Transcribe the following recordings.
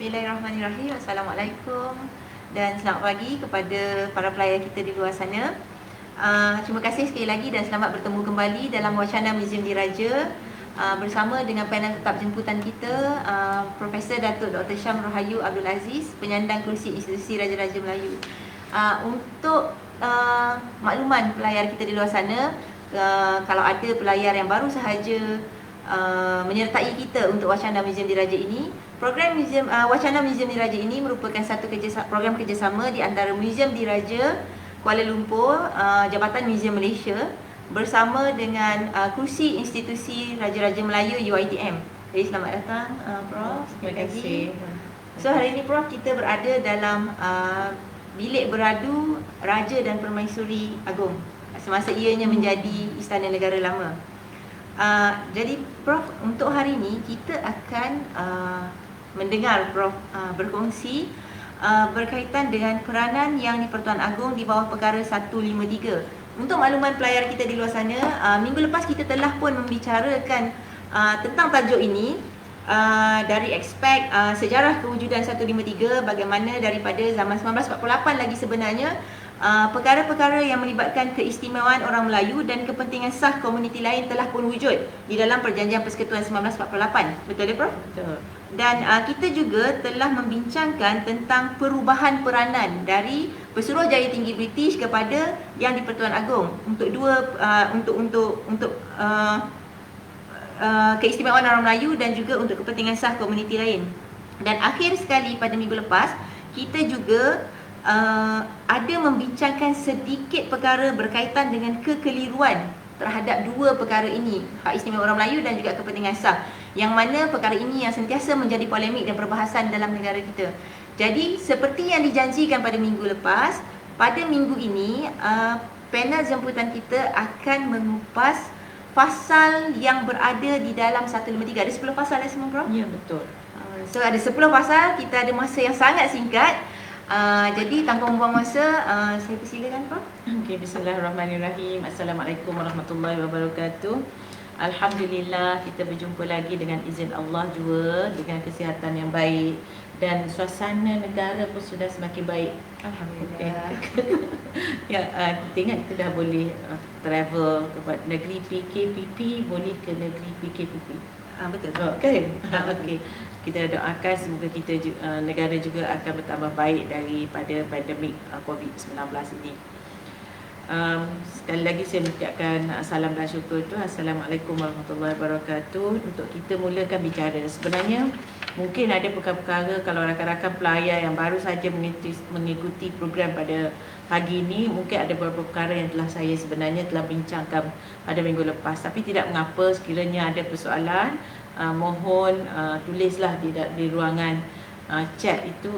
Bismillahirrahmanirrahim. Assalamualaikum dan selamat pagi kepada para pelayar kita di luar sana. Terima kasih sekali lagi dan selamat bertemu kembali dalam wacana Museum Diraja bersama dengan panel tetap jemputan kita, Profesor Datuk Dr. Syam Rohayu Abdul Aziz, penyandang kerusi Institusi Raja-Raja Melayu. Untuk makluman pelayar kita di luar sana, kalau ada pelayar yang baru sahaja menyertai kita untuk wacana Museum Diraja ini, program wacana Museum Diraja ini merupakan satu program kerjasama di antara Museum Diraja Kuala Lumpur, Jabatan Museum Malaysia bersama dengan Kursi Institusi Raja-Raja Melayu UiTM. Jadi selamat datang Prof. Terima kasih. So hari ini Prof, kita berada dalam bilik beradu Raja dan Permaisuri Agong semasa ianya menjadi Istana Negara Lama. Jadi Prof, untuk hari ini kita akan mendengar Prof berkongsi berkaitan dengan peranan yang di-Pertuan Agong di bawah perkara 153. Untuk makluman pelayar kita di luar sana, minggu lepas kita telah pun membicarakan tentang tajuk ini, dari aspek sejarah kewujudan 153, bagaimana daripada zaman 1948 lagi sebenarnya perkara-perkara yang melibatkan keistimewaan orang Melayu dan kepentingan sah komuniti lain telah pun wujud di dalam Perjanjian Persekutuan 1948. Betul ya Prof? Betul. Dan kita juga telah membincangkan tentang perubahan peranan dari Pesuruhjaya Tinggi British kepada Yang di-Pertuan Agong untuk keistimewaan orang Melayu dan juga untuk kepentingan sah komuniti lain. Dan akhir sekali pada minggu lepas, kita juga ada membincangkan sedikit perkara berkaitan dengan kekeliruan terhadap dua perkara ini, hak istimewa orang Melayu dan juga kepentingan sah, yang mana perkara ini yang sentiasa menjadi polemik dan perbahasan dalam negara kita. Jadi seperti yang dijanjikan pada minggu lepas, pada minggu ini panel jemputan kita akan mengupas pasal yang berada di dalam 153. Ada 10 pasal semua Prof? Ya, betul. So ada 10 pasal, kita ada masa yang sangat singkat. Jadi tanpa membuang masa, saya persilakan Prof. Okey, bismillahirrahmanirrahim. Assalamualaikum warahmatullahi wabarakatuh. Alhamdulillah kita berjumpa lagi dengan izin Allah juga, dengan kesihatan yang baik dan suasana negara pun sudah semakin baik. Alhamdulillah. Ya, kita ingat kita dah boleh travel ke negeri PKPP, boleh ke negeri PKPP. Betul. Kan? Okey. Kita doakan semoga kita negara juga akan bertambah baik daripada pandemik COVID-19 ini. Sekali lagi saya mengucapkan salam dan syukur tu. Assalamualaikum warahmatullahi wabarakatuh. Untuk kita mulakan bicara, sebenarnya mungkin ada perkara-perkara kalau rakan-rakan pelayar yang baru saja mengikuti program pada pagi ini, mungkin ada beberapa perkara yang telah saya sebenarnya telah bincangkan pada minggu lepas. Tapi tidak mengapa, sekiranya ada persoalan, mohon tulislah di ruangan chat itu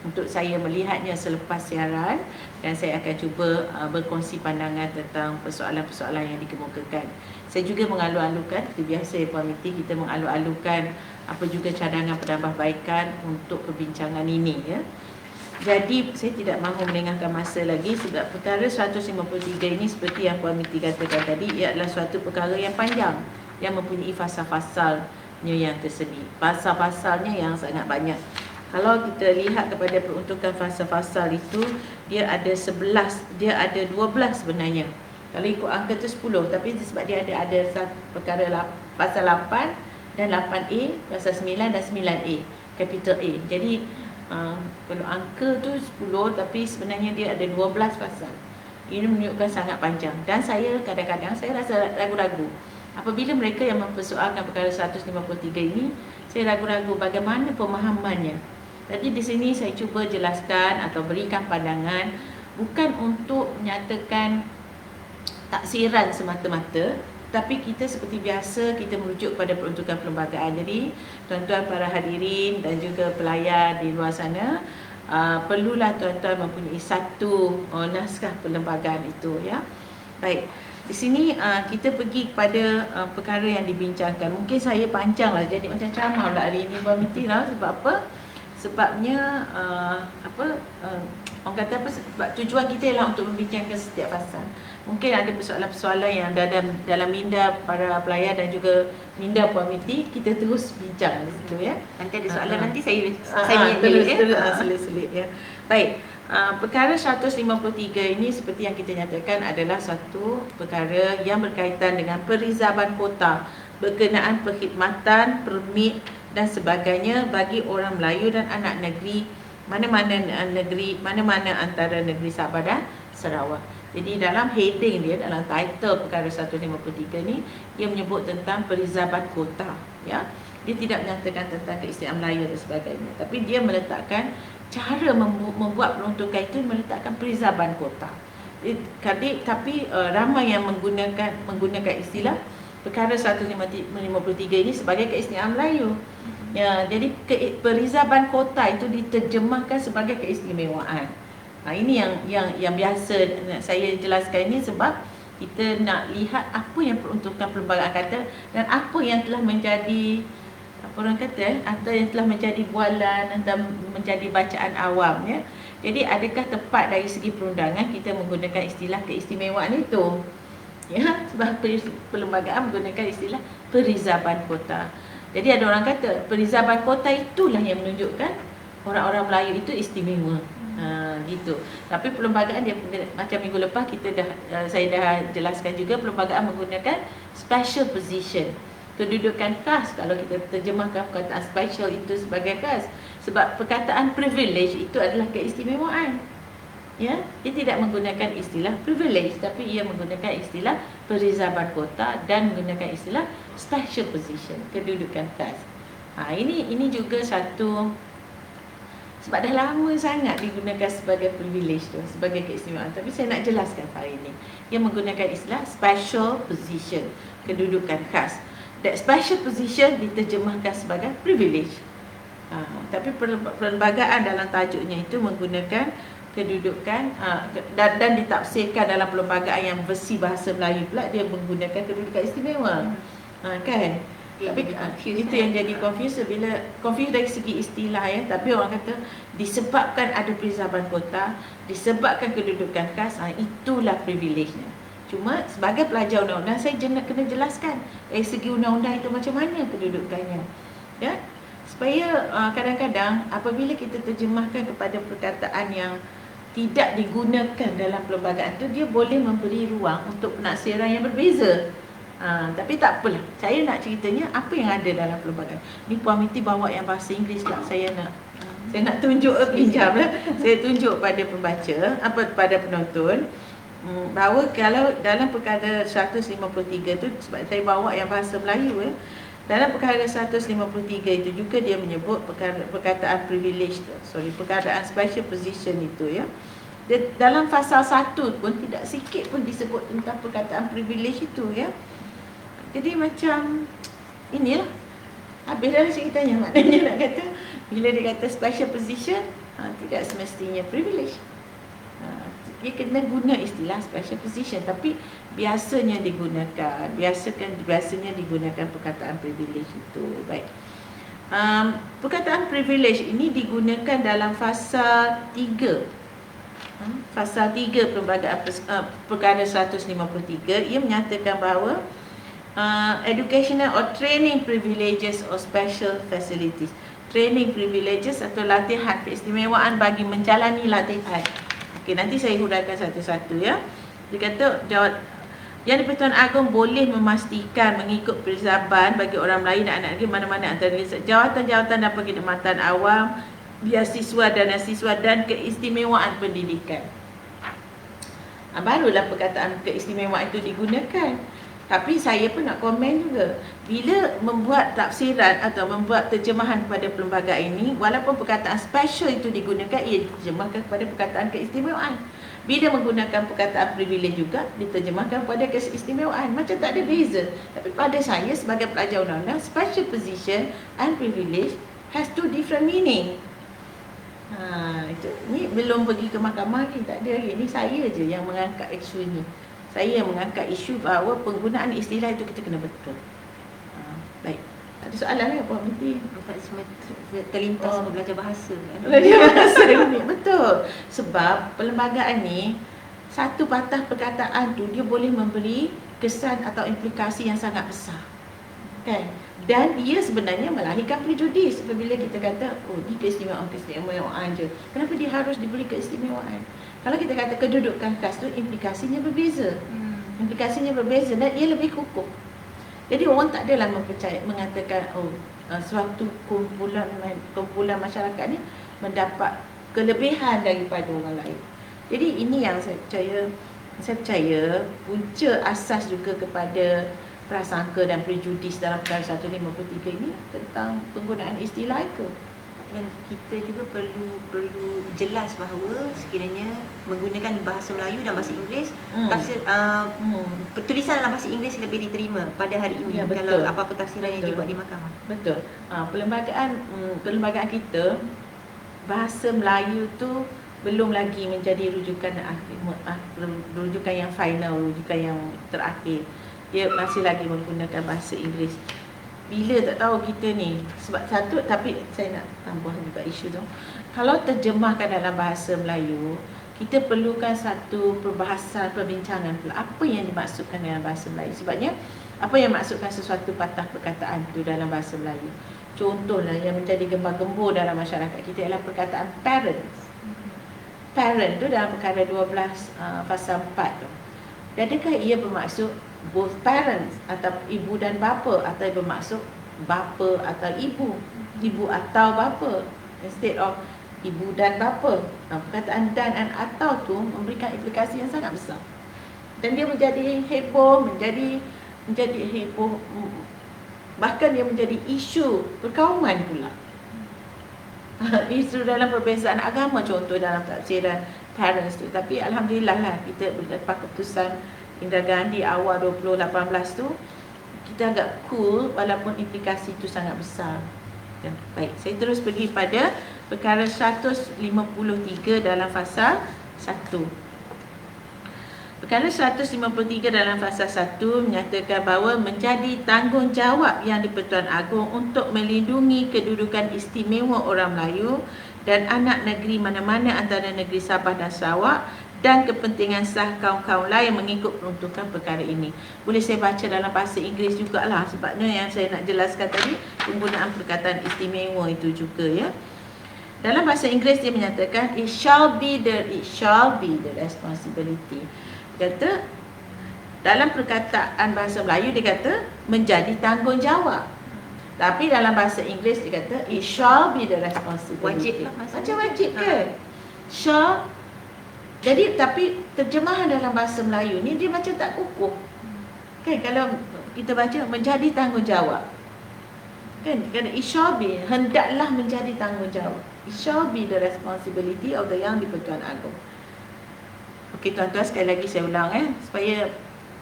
untuk saya melihatnya selepas siaran, dan saya akan cuba berkongsi pandangan tentang persoalan-persoalan yang dikemukakan. Saya juga mengalu-alukan, seperti biasa ya Puan Miti, kita mengalu-alukan apa juga cadangan penambahbaikan untuk perbincangan ini ya. Jadi saya tidak mahu melengahkan masa lagi, sebab perkara 153 ini seperti yang Puan Miti katakan tadi, ia adalah suatu perkara yang panjang yang mempunyai fasal-fasalnya yang tersendiri. Pasal-pasalnya yang sangat banyak. Kalau kita lihat kepada peruntukan fasal-fasal itu, dia ada 11, dia ada 12 sebenarnya. Kalau ikut angka tu 10, tapi sebab dia ada perkara pasal 8 dan 8A, pasal 9 dan 9A, capital A. Jadi kalau angka tu 10, tapi sebenarnya dia ada 12 pasal. Ini menunjukkan sangat panjang, dan saya kadang-kadang saya rasa ragu-ragu apabila mereka yang mempersoalkan perkara 153 ini, saya ragu-ragu bagaimana pemahamannya. Jadi di sini saya cuba jelaskan atau berikan pandangan bukan untuk menyatakan taksiran semata-mata, tapi kita seperti biasa kita merujuk pada peruntukan perlembagaan. Jadi tuan-tuan para hadirin dan juga pelayar di luar sana, perlulah tuan-tuan mempunyai satu naskah perlembagaan itu ya. Baik. Di sini kita pergi kepada perkara yang dibincangkan. Mungkin saya panjanglah, jadi macam ceramah pula hari ini Puan Miti lah. Sebab apa? Sebabnya Orang kata apa, sebab tujuan kita ialah untuk membincangkan setiap fasa. Mungkin ada persoalan-persoalan yang dalam minda para pelayar dan juga minda Puan Miti, kita terus bincang di situ ya. Nanti ada soalan nanti saya terus selit ya. Baik. Perkara 153 ini seperti yang kita nyatakan adalah satu perkara yang berkaitan dengan perizaban kota berkenaan perkhidmatan, permit dan sebagainya bagi orang Melayu dan anak negeri mana-mana antara negeri Sabah dan Sarawak. Jadi dalam heading dia, dalam title perkara 153 ni, ia menyebut tentang perizaban kota ya. Dia tidak menyatakan tentang keistimewaan Melayu dan sebagainya, tapi dia meletakkan cara membuat peruntukan itu, meletakkan perizaban kota. Tapi ramai yang menggunakan istilah perkara 153 ini sebagai keistimewaan Melayu. Ya, jadi perizaban kota itu diterjemahkan sebagai keistimewaan. Ini yang biasa saya jelaskan ini sebab kita nak lihat apa yang peruntukan perlembagaan kata dan apa yang telah menjadi atau yang telah menjadi bualan atau menjadi bacaan awam ya. Jadi adakah tepat dari segi perundangan kita menggunakan istilah keistimewaan itu? Ya, sebab perlembagaan menggunakan istilah perizaban kota. Jadi ada orang kata perizaban kota itulah yang menunjukkan orang-orang Melayu itu istimewa. Gitu. Tapi perlembagaan dia macam minggu lepas saya dah jelaskan juga, perlembagaan menggunakan special position, kedudukan khas. Kalau kita terjemahkan perkataan special itu sebagai khas, sebab perkataan privilege itu adalah keistimewaan. Ya, dia tidak menggunakan istilah privilege, tapi ia menggunakan istilah perizaban kota dan menggunakan istilah special position, kedudukan khas. Ini juga satu, sebab dah lama sangat digunakan sebagai privilege tu, sebagai keistimewaan. Tapi saya nak jelaskan hari ini. Ia menggunakan istilah special position, kedudukan khas. That special position diterjemahkan sebagai privilege. Tapi perlembagaan dalam tajuknya itu menggunakan kedudukan dan ditafsirkan dalam perlembagaan yang versi bahasa Melayu pula, dia menggunakan kedudukan istimewa. Kan? Tapi itu yang jadi confuse bila confuse dari segi istilah ya. Tapi orang kata disebabkan ada perizaban kota, disebabkan kedudukan khas, itulah privilege-nya. Cuma sebagai pelajar undang-undang saya kena jelaskan dari segi undang-undang itu macam mana kedudukannya ya. Supaya kadang-kadang apabila kita terjemahkan kepada perkataan yang tidak digunakan dalam perlembagaan itu, dia boleh memberi ruang untuk penafsiran yang berbeza. Tapi tak apalah, saya nak ceritanya apa yang ada dalam perlembagaan. Ni Puan Miti bawa yang bahasa Inggeris lah. Saya nak tunjuk pinjam lah. Saya tunjuk pada pembaca, pada penonton, bahawa kalau dalam perkara 153 tu, sebab saya bawa yang bahasa Melayu dalam perkara 153 itu juga dia menyebut perkataan privilege tu. Perkataan special position itu ya. Dalam fasal 1 pun tidak sikit pun disebut tentang perkataan privilege itu ya. Jadi macam inilah, habis dah ceritanya. Maknanya nak kata bila dia kata special position, tidak semestinya privilege. Dia kena guna istilah special position, tapi biasanya digunakan perkataan privilege itu. Baik. Perkataan privilege ini digunakan dalam fasal 3. Fasal 3 perlembagaan perkara 153, ia menyatakan bahawa educational or training privileges or special facilities. Training privileges atau latihan keistimewaan bagi menjalani latihan. Okey, nanti saya huraikan satu-satu ya. Dia kata Yang di-Pertuan Agong boleh memastikan mengikut perizaban bagi orang Melayu dan anak negeri mana-mana antara jawatan-jawatan dan perkhidmatan awam, beasiswa dan asiswa dan keistimewaan pendidikan. Barulah perkataan keistimewaan itu digunakan. Tapi saya pun nak komen juga, bila membuat tafsiran atau membuat terjemahan kepada perlembagaan ini, walaupun perkataan special itu digunakan, ia diterjemahkan kepada perkataan keistimewaan. Bila menggunakan perkataan privilege juga diterjemahkan kepada keistimewaan. Macam tak ada beza. Tapi pada saya sebagai pelajar undang-undang, special position and privilege has two different meaning. Ni belum pergi ke mahkamah lagi, tak ada lagi. Ni saya je yang mengangkat isu ini. Saya yang mengangkat isu bahawa penggunaan istilah itu kita kena betul. Baik. Ada soalan ke Puan Miti? Nampak semua terlintas belajar bahasa kan? Belajar bahasa ni, betul. Sebab perlembagaan ni, satu patah perkataan tu dia boleh memberi kesan atau implikasi yang sangat besar. Kan? Dan dia sebenarnya melahirkan prejudis apabila kita kata, oh ni keistimewaan je. Kenapa dia harus diberi keistimewaan? Kalau kita kata kedudukan khas tu, implikasinya berbeza. Implikasinya berbeza dan ia lebih kukuh. Jadi orang tak adalah mengatakan suatu kumpulan masyarakat ni mendapat kelebihan daripada orang lain. Jadi ini yang saya percaya punca asas juga kepada prasangka dan prejudis dalam perkara 153 ini tentang penggunaan istilah itu. Dan kita juga perlu jelas bahawa sekiranya menggunakan bahasa Melayu dan bahasa Inggeris, tulisan dalam bahasa Inggeris lebih diterima pada hari ini, ya, kalau apa-apa tafsiran yang dibuat di mahkamah. Betul. Perlembagaan kita, bahasa Melayu tu belum lagi menjadi rujukan yang final, rujukan yang terakhir. Dia masih lagi menggunakan bahasa Inggeris. Bila tak tahu kita ni, sebab satu, tapi saya nak tambah juga isu tu. Kalau terjemahkan dalam bahasa Melayu, kita perlukan satu perbahasan, perbincangan pula. Apa yang dimaksudkan dalam bahasa Melayu? Sebabnya, apa yang maksudkan sesuatu patah perkataan tu dalam bahasa Melayu? Contohlah yang menjadi gembar-gembor dalam masyarakat kita ialah perkataan parents. Parent tu dalam perkara 12 pasal 4 tu. Adakah ia bermaksud both parents atau ibu dan bapa, atau bermaksud bapa atau ibu atau bapa, instead of ibu dan bapa? Perkataan dan atau tu memberikan implikasi yang sangat besar. Dan dia menjadi heboh, menjadi heboh, bahkan dia menjadi isu perkauman pula. Isu dalam perbezaan agama, contoh dalam tafsiran parents tu. Tapi alhamdulillah lah, kita lepas keputusan Indira Gandhi awal 2018 tu, kita agak cool walaupun implikasi itu sangat besar. Ya, baik, saya terus pergi pada perkara 153 dalam fasa 1. Perkara 153 dalam fasa 1 menyatakan bahawa menjadi tanggungjawab Yang di-Pertuan Agong untuk melindungi kedudukan istimewa orang Melayu dan anak negeri mana-mana antara negeri Sabah dan Sarawak dan kepentingan sah kaum-kaum lain mengikut peruntukan perkara ini. Boleh saya baca dalam bahasa Inggeris jugalah, sebabnya yang saya nak jelaskan tadi penggunaan perkataan istimewa itu juga, ya. Dalam bahasa Inggeris dia menyatakan it shall be the responsibility. Kata dalam perkataan bahasa Melayu dia kata menjadi tanggungjawab. Tapi dalam bahasa Inggeris dia kata it shall be the responsibility. Wajib lah, macam wajib ke? Shall. Jadi tapi terjemahan dalam bahasa Melayu ni dia macam tak kukuh. Kan kalau kita baca menjadi tanggungjawab. Kan it shall be, hendaklah menjadi tanggungjawab. It shall be the responsibility of the Yang di-Pertuan Agong. Okey tuan-tuan, sekali lagi saya ulang supaya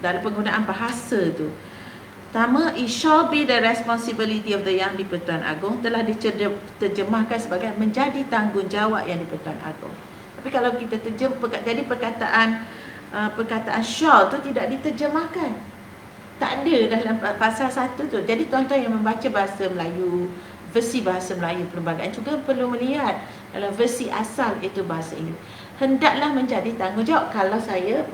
dalam penggunaan bahasa tu. Pertama, it shall be the responsibility of the Yang di-Pertuan Agong telah diterjemahkan sebagai menjadi tanggungjawab Yang di-Pertuan Agong. Tapi kalau kita jadi perkataan shall tu tidak diterjemahkan. Tak ada dalam pasal 1 tu. Jadi tuan-tuan yang membaca bahasa Melayu, versi bahasa Melayu perlembagaan juga perlu melihat dalam versi asal itu bahasa Inggeris. Hendaklah menjadi tanggungjawab kalau saya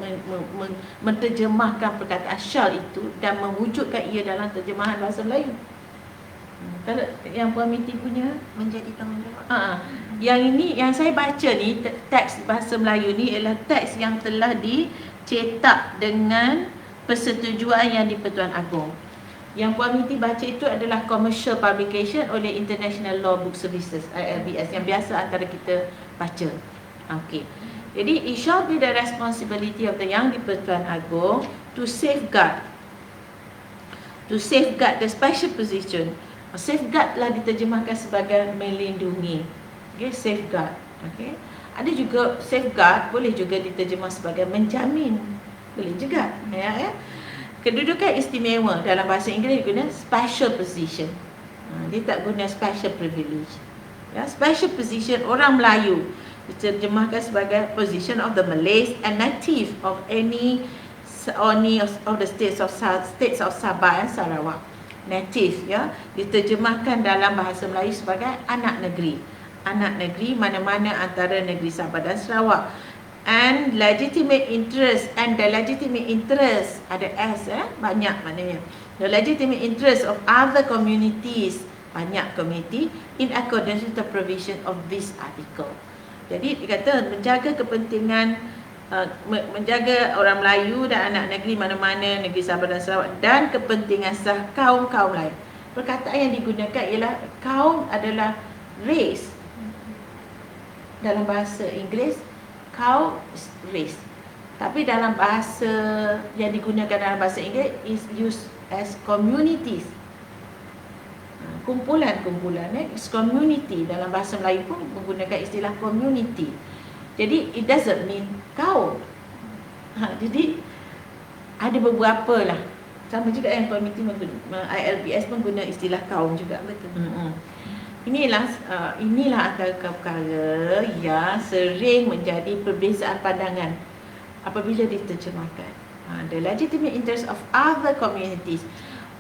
menterjemahkan perkataan shall itu dan mewujudkan ia dalam terjemahan bahasa Melayu. Kalau yang Puan Miti punya menjadi tanggungjawab. Yang ini yang saya baca ni, teks bahasa Melayu ni ialah teks yang telah dicetak dengan persetujuan Yang di-Pertuan Agong. Yang Puan Miti baca itu adalah commercial publication oleh International Law Book Services ILBS yang biasa antara kita baca. Okey. Jadi it shall be the responsibility of the Yang di-Pertuan Agong to safeguard the special position. Safeguard telah diterjemahkan sebagai melindungi. Okay, safeguard. Okay. Ada juga safeguard boleh juga diterjemah sebagai menjamin. Boleh juga. Ya. Kedudukan istimewa dalam bahasa Inggeris guna special position. Dia tak guna special privilege. Ya, special position orang Melayu diterjemahkan sebagai position of the Malays and native of any of the states of Sabah and Sarawak. native, ya, diterjemahkan dalam bahasa Melayu sebagai anak negeri. Anak negeri mana-mana antara negeri Sabah dan Sarawak. And legitimate interest, and the legitimate interest, ada S, banyak maknanya. The legitimate interest of other communities, banyak community, in accordance with the provision of this article. Jadi dia kata menjaga kepentingan, menjaga orang Melayu dan anak negeri mana-mana negeri Sabah dan Sarawak dan kepentingan sah kaum-kaum lain. Perkataan yang digunakan ialah kaum adalah race. Dalam bahasa Inggeris, kaum race. Tapi dalam bahasa yang digunakan dalam bahasa Inggeris is used as communities. Kumpulan-kumpulan, is community. Dalam bahasa Melayu pun menggunakan istilah community. Jadi it doesn't mean kaum. Jadi ada beberapa lah. Sama juga yang community ILBS pun guna istilah kaum juga. Betul. Inilah antara perkara yang sering menjadi perbezaan pandangan apabila diterjemahkan. The legitimate interest of other communities.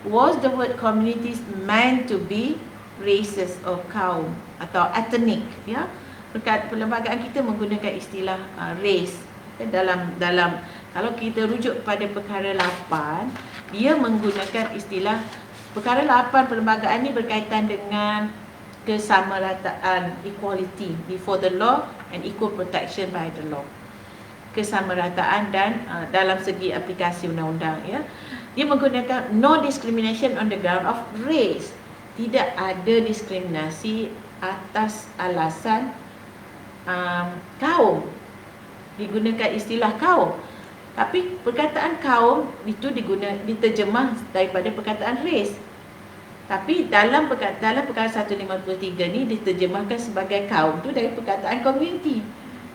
Was the word communities meant to be races or kaum atau ethnic, ya? Perlembagaan kita menggunakan istilah race. Dalam kalau kita rujuk pada perkara 8, dia menggunakan istilah perkara 8 perlembagaan ini berkaitan dengan kesamarataan, equality before the law and equal protection by the law. Kesamarataan dan dalam segi aplikasi undang-undang, ya. Dia menggunakan no discrimination on the ground of race. Tidak ada diskriminasi atas alasan kaum. Digunakan istilah kaum. Tapi perkataan kaum itu diterjemah daripada perkataan race. Tapi dalam perkara 153 ni diterjemahkan sebagai kaum tu dari perkataan community.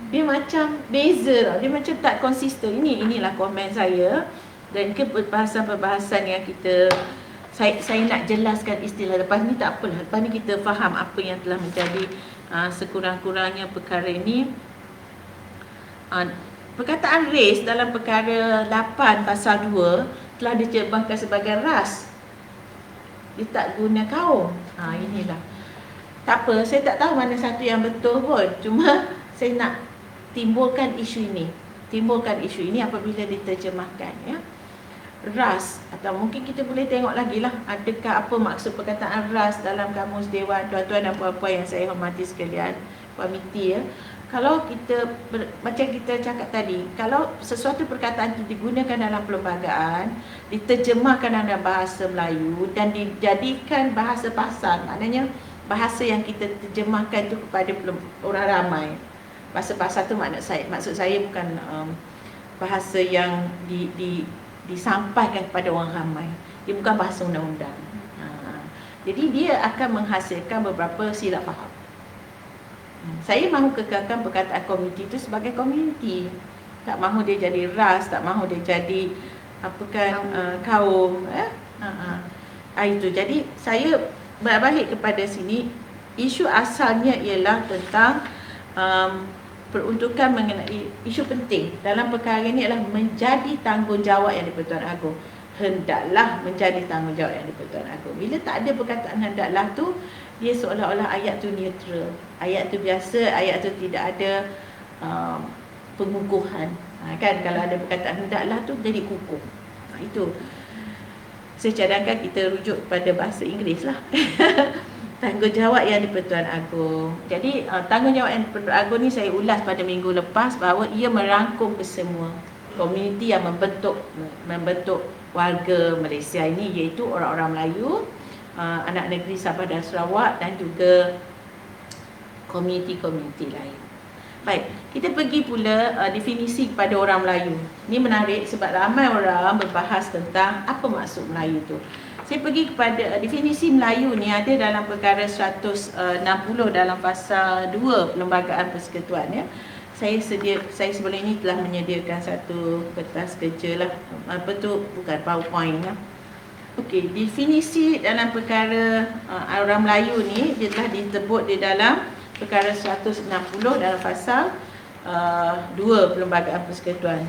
Dia macam beza, dia macam tak konsisten. Inilah komen saya. Dan ke perbahasan-perbahasan yang saya nak jelaskan istilah. Lepas ni tak apalah, lepas ni kita faham apa yang telah menjadi sekurang-kurangnya perkara ini. Perkataan race dalam perkara 8 pasal 2 telah diterjemahkan sebagai ras. Dia tak guna kaum. Inilah. Tak apa, saya tak tahu mana satu yang betul pun. Cuma saya nak timbulkan isu ini. Timbulkan isu ini apabila diterjemahkan, ya. Ras, atau mungkin kita boleh tengok lagi lah, adakah apa maksud perkataan ras dalam kamus Dewan tuan-tuan dan puan-puan yang saya hormati sekalian, komiti, ya. Kalau macam kita cakap tadi, kalau sesuatu perkataan itu digunakan dalam perlembagaan, diterjemahkan dalam bahasa Melayu dan dijadikan bahasa pasar, maknanya bahasa yang kita terjemahkan itu kepada orang ramai. Bahasa pasar itu maksud saya bukan bahasa yang disampaikan kepada orang ramai. Dia bukan bahasa undang-undang. Jadi dia akan menghasilkan beberapa silap faham. Saya mahu kekalkan perkataan komuniti itu sebagai komuniti. Tak mahu dia jadi ras, tak mahu dia jadi kaum. Itu. Jadi saya berbalik kepada sini. Isu asalnya ialah tentang peruntukan mengenai isu penting dalam perkara ini adalah menjadi tanggungjawab yang di-Pertuan Agong. Hendaklah menjadi tanggungjawab yang di-Pertuan Agong. Bila tak ada perkataan hendaklah tu, dia seolah-olah ayat tu neutral. Ayat tu biasa, ayat tu tidak ada pengukuhan. Kan kalau ada perkataan hendaklah tu jadi kukuh. Itu. Saya cadangkan kita rujuk pada bahasa Inggeris lah. Tanggungjawab yang di-Pertuan Agong. Jadi tanggungjawab yang di-Pertuan Agong ni saya ulas pada minggu lepas bahawa ia merangkum kesemua komuniti yang membentuk warga Malaysia ini, iaitu orang-orang Melayu, anak negeri Sabah dan Sarawak dan juga komuniti-komuniti lain. Baik, kita pergi pula definisi kepada orang Melayu. Ini menarik sebab ramai orang berbahas tentang apa maksud Melayu tu. Saya pergi kepada definisi Melayu ni ada dalam perkara 160 dalam pasal 2 Perlembagaan Persekutuan, ya. Saya sebelum ini telah menyediakan satu kertas kerja lah. Apa tu, bukan PowerPoint, ya. Okey, definisi dalam perkara orang Melayu ni dia telah disebut di dalam perkara 160 dalam pasal 2 Perlembagaan Persekutuan,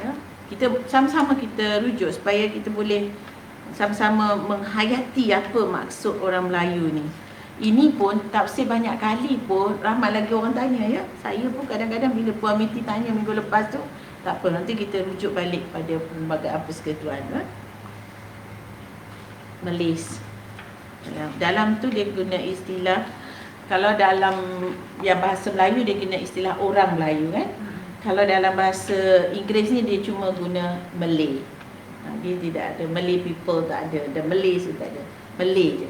ya. Kita sama-sama kita rujuk supaya kita boleh sama-sama menghayati apa maksud orang Melayu ni. Ini pun tafsir banyak kali pun ramai lagi orang tanya ya. Saya pun kadang-kadang bila Puan Miti tanya minggu lepas tu, tak apa, nanti kita rujuk balik pada Perlembagaan Persekutuan Malaysia. Dalam tu dia guna istilah, kalau dalam yang bahasa Melayu dia guna istilah orang Melayu kan. Kalau dalam bahasa Inggeris ni dia cuma guna Malay. Dia tidak ada Malay people, tak ada. The Malays tu tak ada. Malay je.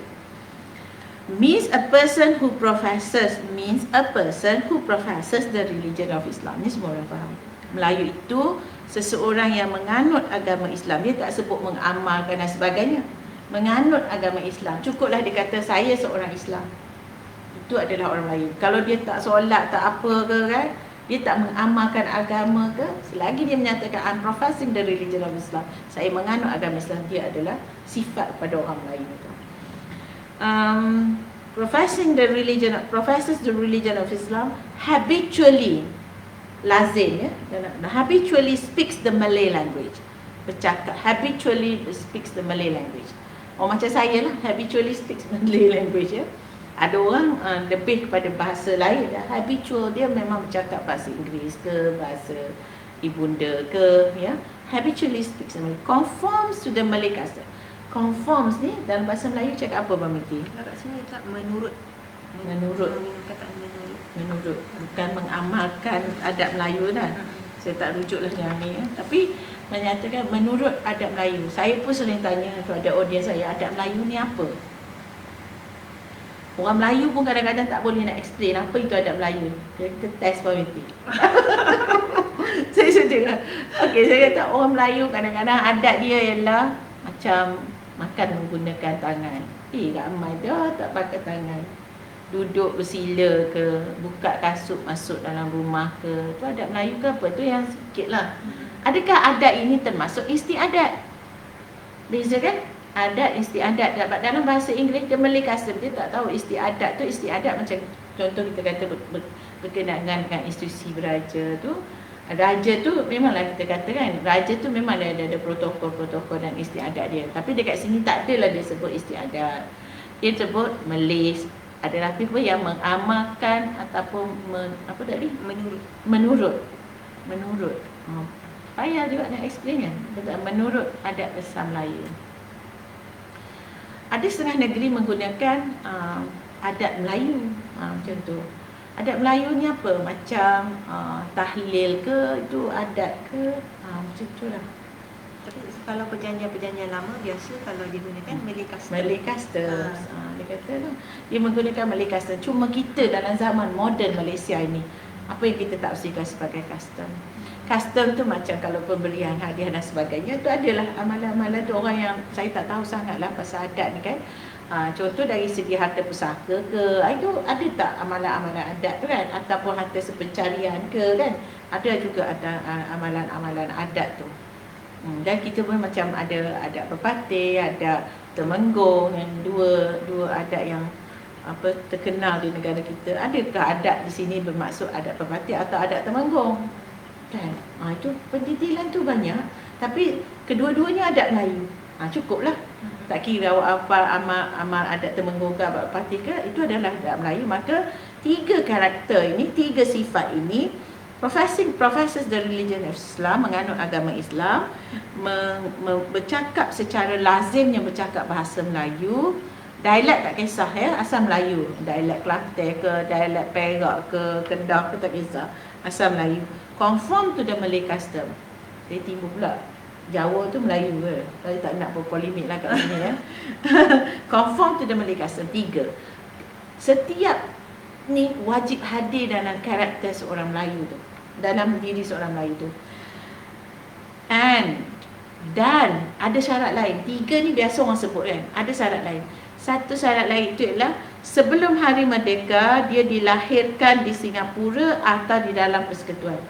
Means a person who professes the religion of Islam. Ni semua orang faham. Melayu itu seseorang yang menganut agama Islam. Dia tak sebut mengamalkan dan sebagainya. Menganut agama Islam. Cukuplah dia kata saya seorang Islam. Itu adalah orang Melayu. Kalau dia tak solat, tak apa ke kan, dia tak mengamalkan agama ke, selagi dia menyatakan I'm professing the religion of Islam, saya menganut agama Islam, dia adalah sifat pada orang Melayu itu. Professes the religion of Islam habitually lazim habitually speaks the Malay language. Bercakap habitually speaks the Malay language. Macam saya lah, habitually speaks Malay language ya. Ada orang lebih kepada bahasa lain. Habitual dia memang bercakap bahasa Inggeris ke, bahasa ibunda ke, ya. Habitually speaks Malay. Conforms to the Malay custom. Conforms ni dalam bahasa Melayu cakap apa Bang Miti? Kat sini tak menurut. Kataan menurut. Bukan mengamalkan adat Melayu kan. Saya tak rujuklah yang ni ya. Tapi menyatakan menurut adat Melayu. Saya pun sering tanya kepada audiens saya, adat Melayu ni apa? Orang Melayu pun kadang-kadang tak boleh nak explain apa itu adat Melayu. Kita test Puan Miti. Saya sedih lah. Okey, saya kata orang Melayu kadang-kadang adat dia ialah macam makan menggunakan tangan. Ramai dah tak pakai tangan. Duduk bersila ke, buka kasut masuk dalam rumah ke. Itu adat Melayu ke apa? Tu yang sikit lah. Adakah adat ini termasuk istiadat? Beza kan? Adat, istiadat. Dalam bahasa Inggeris, dia Malay custom. Dia tak tahu istiadat tu. Istiadat macam contoh kita kata berkenaan dengan institusi beraja tu. Raja tu memanglah kita kata kan, raja tu memang ada protokol-protokol dan istiadat dia. Tapi dekat sini tak adalah dia sebut istiadat. Dia sebut Malay adalah people yang mengamalkan ataupun menurut. Payah juga nak explain kan. Menurut adat Islam Melayu. Ada setengah negeri menggunakan adat Melayu macam tu. Adat Melayu ni apa? Macam tahlil ke, itu adat ke, macam tu lah. Tapi kalau perjanjian-perjanjian lama biasa kalau digunakan Malay custom. Malay custom. Dia kata lah, dia menggunakan Malay custom. Cuma kita dalam zaman moden Malaysia ini, apa yang kita tafsirkan sebagai custom? Custom tu macam kalau pemberian hadiah dan sebagainya, tu adalah amalan-amalan tu orang yang saya tak tahu sangatlah pasal adat ni kan. Contoh dari segi harta pusaka ke, itu ada tak amalan-amalan adat tu kan, ataupun harta sepencarian ke kan, ada juga ada amalan-amalan adat tu. Dan kita pun macam ada adat pepatih, ada temenggung, yang dua adat yang terkenal di negara kita. Adakah adat di sini bermaksud adat pepatih atau adat temenggung? Kan? Itu pendetilan tu banyak, tapi kedua-duanya adat Melayu. Cukuplah. Tak kira awak apa amal adat temenggung ke adat pepatih ke, itu adalah adat Melayu. Maka tiga karakter ini, tiga sifat ini, professes the religion of Islam, menganut agama Islam, bercakap secara lazimnya bercakap bahasa Melayu. Dialek tak kisah ya, asal Melayu. Dialek Kelantan ke, dialek Perak ke, Kedah ke, tak kisah, asal Melayu. Conform to the Malay custom. Dia timbul pula Jawa tu Melayu ke. Saya tak nak berpolemik lah kat sini ya. Conform to the Malay custom. 3. Setiap ni wajib hadir dalam karakter seorang Melayu tu, dalam diri seorang Melayu tu. Dan ada syarat lain. 3 ni biasa orang sebut kan. Ada syarat lain. Satu syarat lain itu ialah sebelum hari merdeka dia dilahirkan di Singapura atau di dalam persekutuan.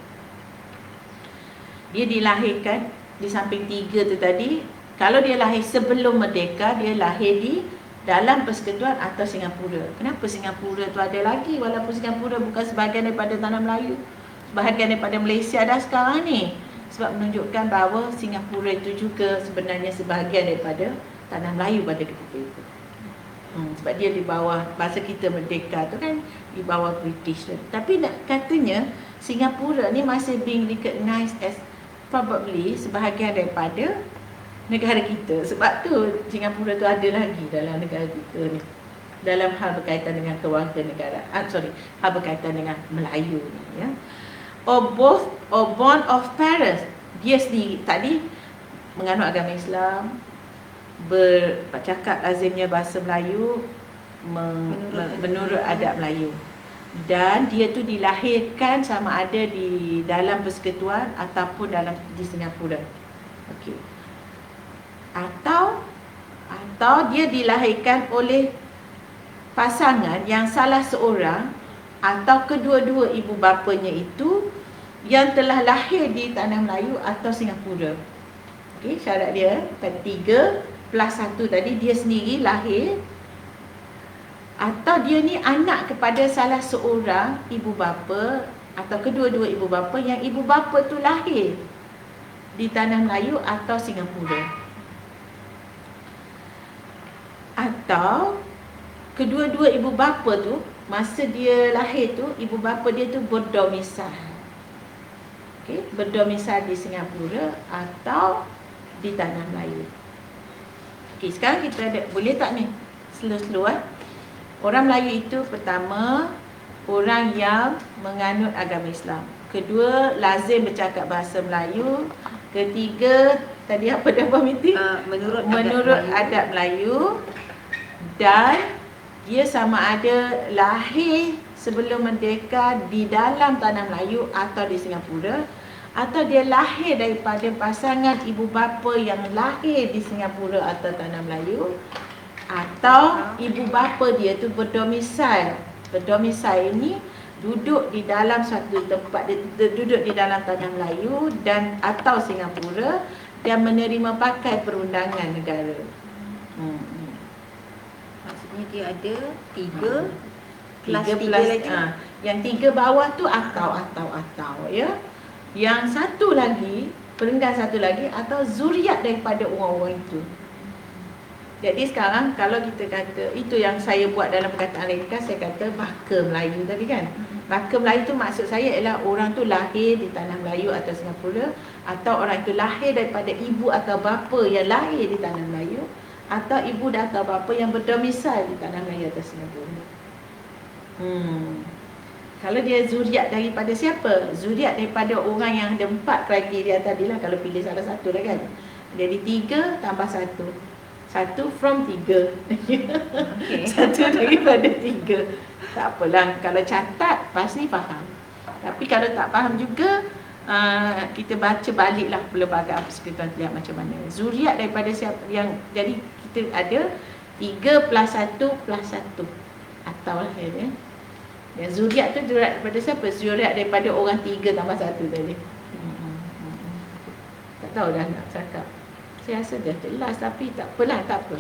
Dia dilahirkan di samping 3 tu tadi. Kalau dia lahir sebelum merdeka, dia lahir di dalam persekutuan atau Singapura. Kenapa Singapura tu ada lagi, walaupun Singapura bukan sebahagian daripada tanah Melayu, sebahagian daripada Malaysia dah sekarang ni? Sebab menunjukkan bahawa Singapura itu juga sebenarnya sebahagian daripada tanah Melayu pada ketika itu. Sebab dia di bawah, bahasa kita merdeka tu kan di bawah British tu. Tapi nak katanya Singapura ni masih being recognized as probably sebahagian daripada negara kita. Sebab tu Singapura tu ada lagi dalam negara kita ni, dalam hal berkaitan dengan kewarganegaraan, hal berkaitan dengan Melayu ni, ya. Or born of parents, dia sendiri tadi menganut agama Islam, bercakap lazimnya bahasa Melayu, menurut adat Melayu, dan dia tu dilahirkan sama ada di dalam persekutuan ataupun di Singapura. Okey. Atau dia dilahirkan oleh pasangan yang salah seorang atau kedua-dua ibu bapanya itu yang telah lahir di tanah Melayu atau Singapura. Okey, syarat dia tadi 3+1 tadi, dia sendiri lahir atau dia ni anak kepada salah seorang ibu bapa atau kedua-dua ibu bapa yang ibu bapa tu lahir di tanah Melayu atau Singapura. Atau kedua-dua ibu bapa tu masa dia lahir tu, ibu bapa dia tu berdomisili. Okey, berdomisili di Singapura atau di tanah Melayu. Okey, sekarang kita ada, boleh tak ni? Slow-slow Orang Melayu itu pertama, orang yang menganut agama Islam. Kedua, lazim bercakap bahasa Melayu. Ketiga, tadi apa dah Abang Minti? Menurut adat Melayu. Dan dia sama ada lahir sebelum merdeka di dalam tanah Melayu atau di Singapura, atau dia lahir daripada pasangan ibu bapa yang lahir di Singapura atau tanah Melayu, atau ibu bapa dia tu berdomisili. Berdomisili ini duduk di dalam satu tempat, dia duduk di dalam tanah Melayu dan atau Singapura dan menerima pakai perundangan negara. Maksudnya dia ada 3 plus 3 lagi. Yang 3 bawah tu atau ya. Yang satu lagi, perenggan satu lagi atau zuriat daripada orang-orang itu. Jadi sekarang kalau kita kata, itu yang saya buat dalam perkataan ringkas, saya kata baka Melayu tadi kan. Baka Melayu tu maksud saya ialah orang tu lahir di tanah Melayu atau Singapura, atau orang itu lahir daripada ibu atau bapa yang lahir di tanah Melayu, atau ibu dan atau bapa yang berdomisili di tanah Melayu atau Singapura. Kalau dia zuriat daripada siapa? Zuriat daripada orang yang ada 4 kriteria tadi lah. Kalau pilih salah satu lah kan. Jadi 3 tambah 1. 1 from 3. Okay. 1 daripada 3. Tak apalah, kalau catat pasti faham. Tapi kalau tak faham juga, kita baca baliklah pelbagai persekutuan lihat macam mana. Zuriat daripada siapa yang, jadi kita ada 3 plus 1 plus 1. Atau lah ya. Dan zuriat tu zuriat daripada siapa? Zuriat daripada orang 3 tambah 1 tadi. Tak tahu dah nak cakap. Saya rasa dah jelas, tapi tak apalah, tak apa.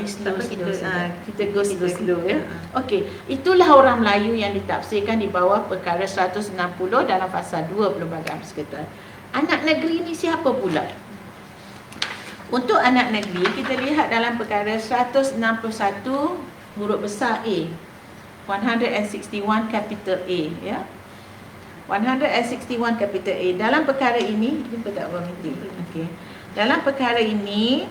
Kita go slow ya. Okey, itulah orang Melayu yang ditafsirkan di bawah perkara 160 dalam pasal 2 Perlembagaan Persekutuan. Anak negeri ni siapa pula? Untuk anak negeri, kita lihat dalam perkara 161 huruf besar A. 161 capital A ya. 161 capital A. Dalam perkara ini, jumpa tak Abang Minti? Okey. Dalam perkara ini,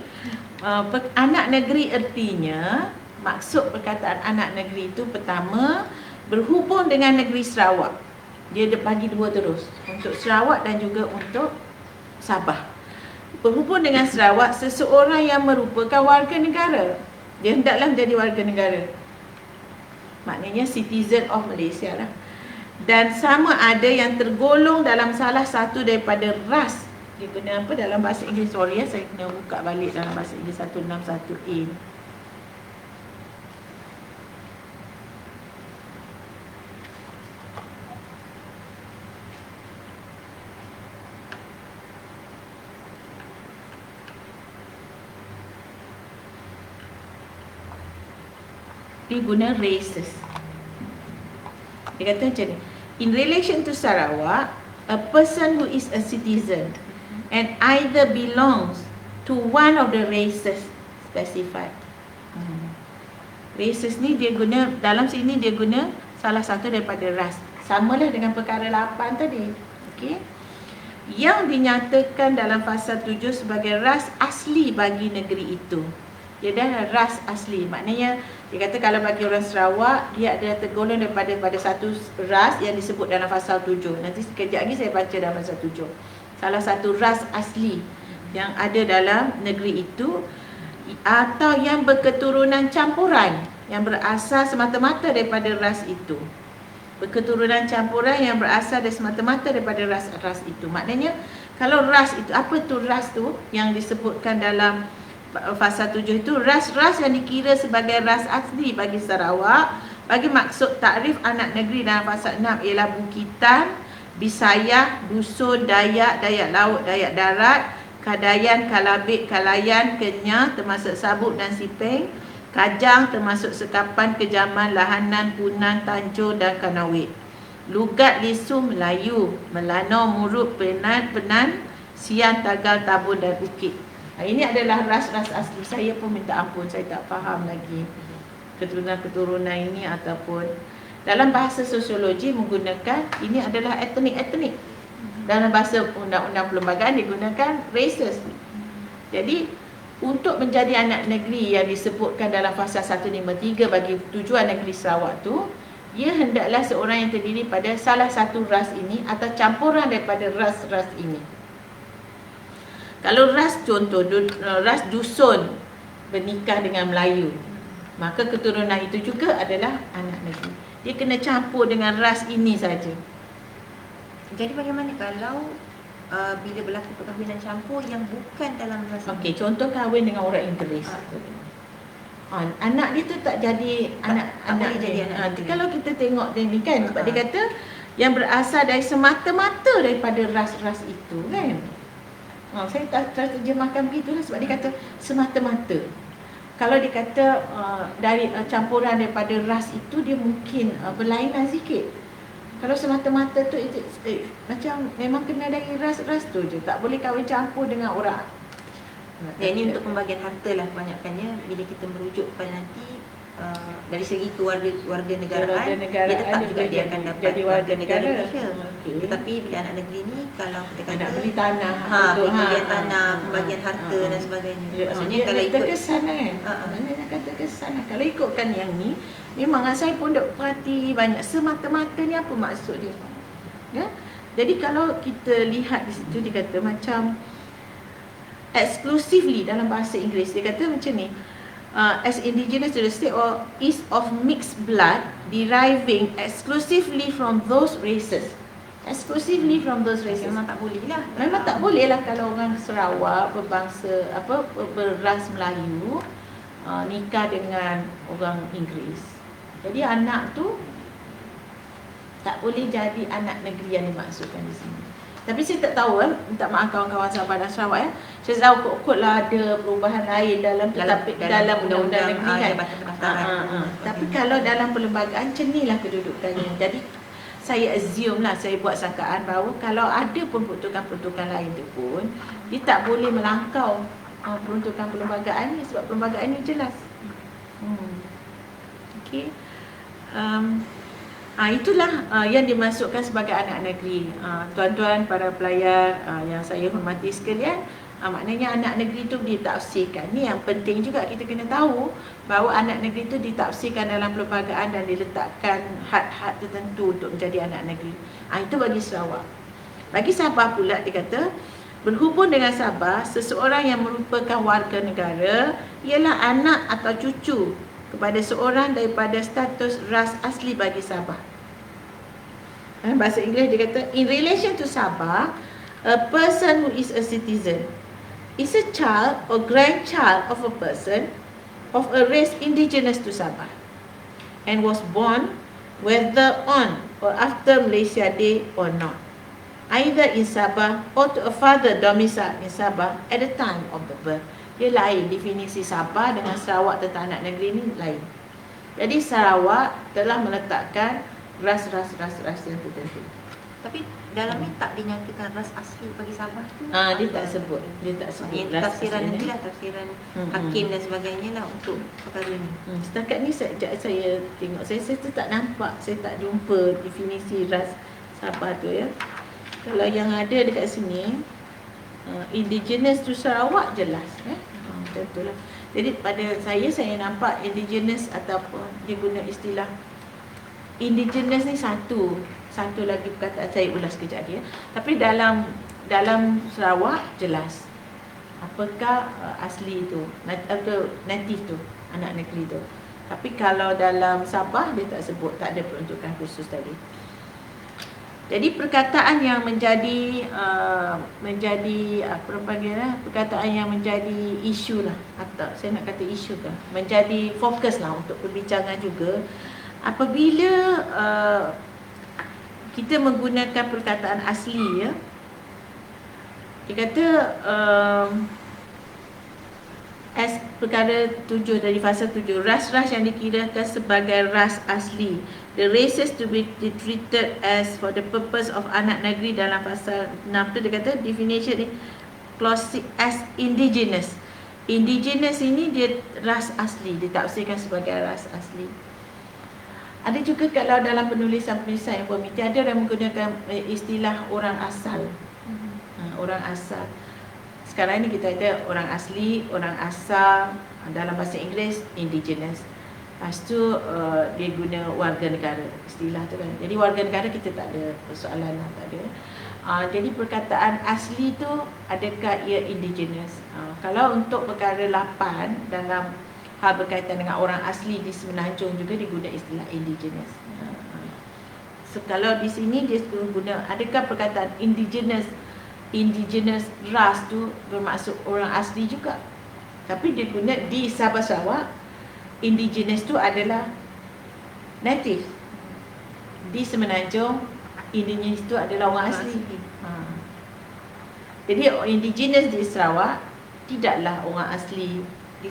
anak negeri ertinya, maksud perkataan anak negeri itu pertama berhubung dengan negeri Sarawak. Dia bagi 2 terus, untuk Sarawak dan juga untuk Sabah. Berhubung dengan Sarawak, seseorang yang merupakan warga negara, dia hendaklah menjadi warga negara. Maknanya citizen of Malaysia lah. Dan sama ada yang tergolong dalam salah satu daripada ras. Dia guna apa dalam bahasa Inggeris? Sorry ya, saya kena buka balik dalam bahasa Inggeris 161A. Dia guna races. Dia kata macam ni. In relation to Sarawak, a person who is a citizen and either belongs to one of the races specified. Races ni dia guna, dalam sini dia guna salah satu daripada ras. Samalah dengan perkara 8 tadi. Okey. Yang dinyatakan dalam fasa 7 sebagai ras asli bagi negeri itu. Dia dah ras asli. Maknanya dia kata kalau bagi orang Sarawak, dia ada tergolong daripada satu ras yang disebut dalam fasa 7. Nanti sekejap lagi saya baca dalam fasa 7. Salah satu ras asli yang ada dalam negeri itu, atau yang berketurunan campuran yang berasal semata-mata daripada ras itu. Berketurunan campuran yang berasal dari semata-mata daripada ras itu. Maknanya kalau ras itu, apa tu ras tu yang disebutkan dalam fasa 7 itu? Ras-ras yang dikira sebagai ras asli bagi Sarawak bagi maksud takrif anak negeri dalam fasa 6 ialah Bukitan, Bisayah, Dusun, Dayak, Dayak Laut, Dayak Darat, Kadayan, Kalabit, Kalayan, Kenyah termasuk Sabuk dan Sipeng, Kajang termasuk Sekapan, Kejaman, Lahanan, Punan, Tanjung dan Kanawit. Lugat, Lisu, Melayu, Melanau, Murut, Penan, Sian, Tagal, Tabun dan Ukit. Ini adalah ras-ras asli. Saya pun minta ampun, saya tak faham lagi keturunan-keturunan ini, ataupun dalam bahasa sosiologi menggunakan ini adalah etnik. Dalam bahasa undang-undang perlembagaan digunakan races. Jadi untuk menjadi anak negeri yang disebutkan dalam fasa 153 bagi tujuan negeri Sarawak tu, ia hendaklah seorang yang terdiri pada salah satu ras ini atau campuran daripada ras-ras ini. Kalau ras, contoh ras Dusun bernikah dengan Melayu, maka keturunan itu juga adalah anak negeri. Dia kena campur dengan ras ini saja. Jadi bagaimana kalau bila berlaku perkahwinan campur yang bukan dalam ras? Okey, contoh kahwin dengan orang Inggeris. Anak dia tu tak jadi anak boleh jadi anak negeri. Kalau kita tengok dia ni kan, sebab dia kata yang berasal dari semata-mata daripada ras-ras itu kan. Saya tak terjemahkan begitulah sebab dia kata semata-mata. Kalau dia kata dari campuran daripada ras itu, dia mungkin berlainan sikit. Kalau semata-mata tu macam memang kena dari ras-ras tu je, tak boleh kahwin campur dengan orang. Ini untuk pembagian harta lah kebanyakannya. Bila kita merujuk pada nanti dari segi kewarganegaraan, dia tetap juga dia akan dapat jadi warga negara Malaysia. Tetapi bila anak negeri ni, kalau kita kata nak beli tanah, pembelian tanah, pembagian harta dan sebagainya. Maksudnya kalau ikut terkesan kan, mana nak kata terkesan. Kalau ikutkan yang ni, memang saya pun duk perhati banyak semata-mata ni apa maksud dia. Ya? Jadi kalau kita lihat di situ, dia kata macam exclusively dalam bahasa Inggeris, dia kata macam ni, as indigenous to the state or is of mixed blood deriving exclusively from those races. Exclusively from those races. Memang tak boleh lah. Memang tak boleh lah kalau orang Sarawak berbangsa beras Melayu nikah dengan orang Inggeris. Jadi anak tu tak boleh jadi anak negeri yang dimaksudkan di sini. Tapi saya tak tahu minta maaf kawan-kawan Sabah dan Sarawak ya. Saya tahu kot lah ada perubahan lain dalam undang-undang negeri kan. Tapi kalau dalam perlembagaan macam inilah kedudukannya. Jadi saya assume lah, saya buat sangkaan bahawa kalau ada pun peruntukan-peruntukan lain tu pun, dia tak boleh melangkau peruntukan perlembagaan ni sebab perlembagaan ni jelas. Okey. Itulah yang dimasukkan sebagai anak negeri. Tuan-tuan para pelayar yang saya hormati sekalian, maknanya anak negeri itu ditafsirkan. Ni yang penting juga kita kena tahu bahawa anak negeri itu ditafsirkan dalam perlembagaan dan diletakkan had-had tertentu untuk menjadi anak negeri. Itu bagi Sarawak. Bagi Sabah pula dia kata, berhubung dengan Sabah, seseorang yang merupakan warga negara ialah anak atau cucu kepada seorang daripada status ras asli bagi Sabah. Bahasa Inggeris dia kata, in relation to Sabah, a person who is a citizen is a child or grandchild of a person of a race indigenous to Sabah and was born whether on or after Malaysia Day or not, either in Sabah or to a father domiciled in Sabah at the time of the birth. Dia lain, definisi Sabah dengan Sarawak tentang anak negeri ni lain. Jadi Sarawak telah meletakkan ras-ras yang tertentu. Tapi dalam ni tak dinyatakan ras asli bagi Sabah tu. Dia tak sebut. Dia tak sebut Yang ras tafsiran asli nanti ni. lah, tafsiran hakim dan sebagainya lah untuk perkara ni. Setakat ni saya tengok, saya tak nampak, saya tak jumpa definisi ras Sabah tu ya. Kalau yang ada dekat sini, indigenous to Sarawak jelas. Macam tu lah. Jadi pada saya nampak indigenous ataupun dia guna istilah indigenous ni satu lagi perkataan saya ulas kejap dia. Tapi dalam Sarawak jelas apakah asli tu atau native tu, anak negeri tu. Tapi kalau dalam Sabah dia tak sebut, tak ada peruntukan khusus tadi. Jadi perkataan yang menjadi perkataan yang menjadi isu lah, atau saya nak kata isu kan, menjadi fokus lah untuk perbincangan juga apabila kita menggunakan perkataan asli ya. Dia kata perkara 7 dari fasa 7, ras-ras yang dikirakan sebagai ras asli, the races to be treated as for the purpose of anak negeri dalam pasal 6 tu dia kata definition classic as indigenous. Indigenous ini dia ras asli, ditafsirkan sebagai ras asli. Ada juga kalau dalam penulisan-penulisan informatif ada orang menggunakan istilah orang asal. Orang asal. Sekarang ni kita ada orang asli, orang asal, dalam bahasa Inggeris indigenous. Lepas tu dia guna warga negara, istilah tu kan. Jadi warga negara kita tak ada persoalan lah, tak ada. Jadi perkataan asli tu adakah ia indigenous? Kalau untuk perkara 8 dalam hal berkaitan dengan orang asli di Semenanjung juga diguna istilah indigenous. So, kalau di sini dia guna adakah perkataan indigenous ras tu bermaksud orang asli juga. Tapi dia guna di Sabah Sarawak indigenous tu adalah native. Di Semenanjung indigenous tu adalah orang asli. Jadi indigenous di Sarawak tidaklah orang asli di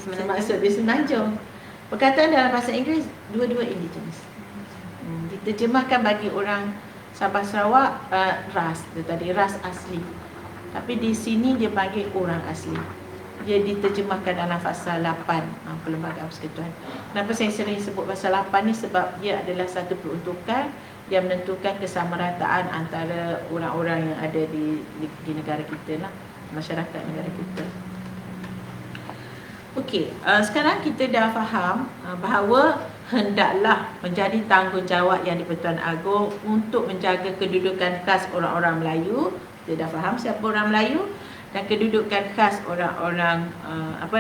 Semenanjung. Perkataan dalam bahasa Inggeris dua-dua indigenous. Diterjemahkan bagi orang Sabah Sarawak ras, dia tadi ras asli. Tapi di sini dia bagi orang asli. Dia diterjemahkan dalam pasal 8 Perlembagaan Persekutuan. Kenapa saya sering sebut pasal 8 ni? Sebab dia adalah satu peruntukan yang menentukan kesamarataan antara orang-orang yang ada di negara kita lah, masyarakat negara kita. Okey, sekarang kita dah faham bahawa hendaklah menjadi tanggungjawab yang di-Pertuan Agong untuk menjaga kedudukan khas orang-orang Melayu. Kita dah faham siapa orang Melayu dan kedudukan khas orang-orang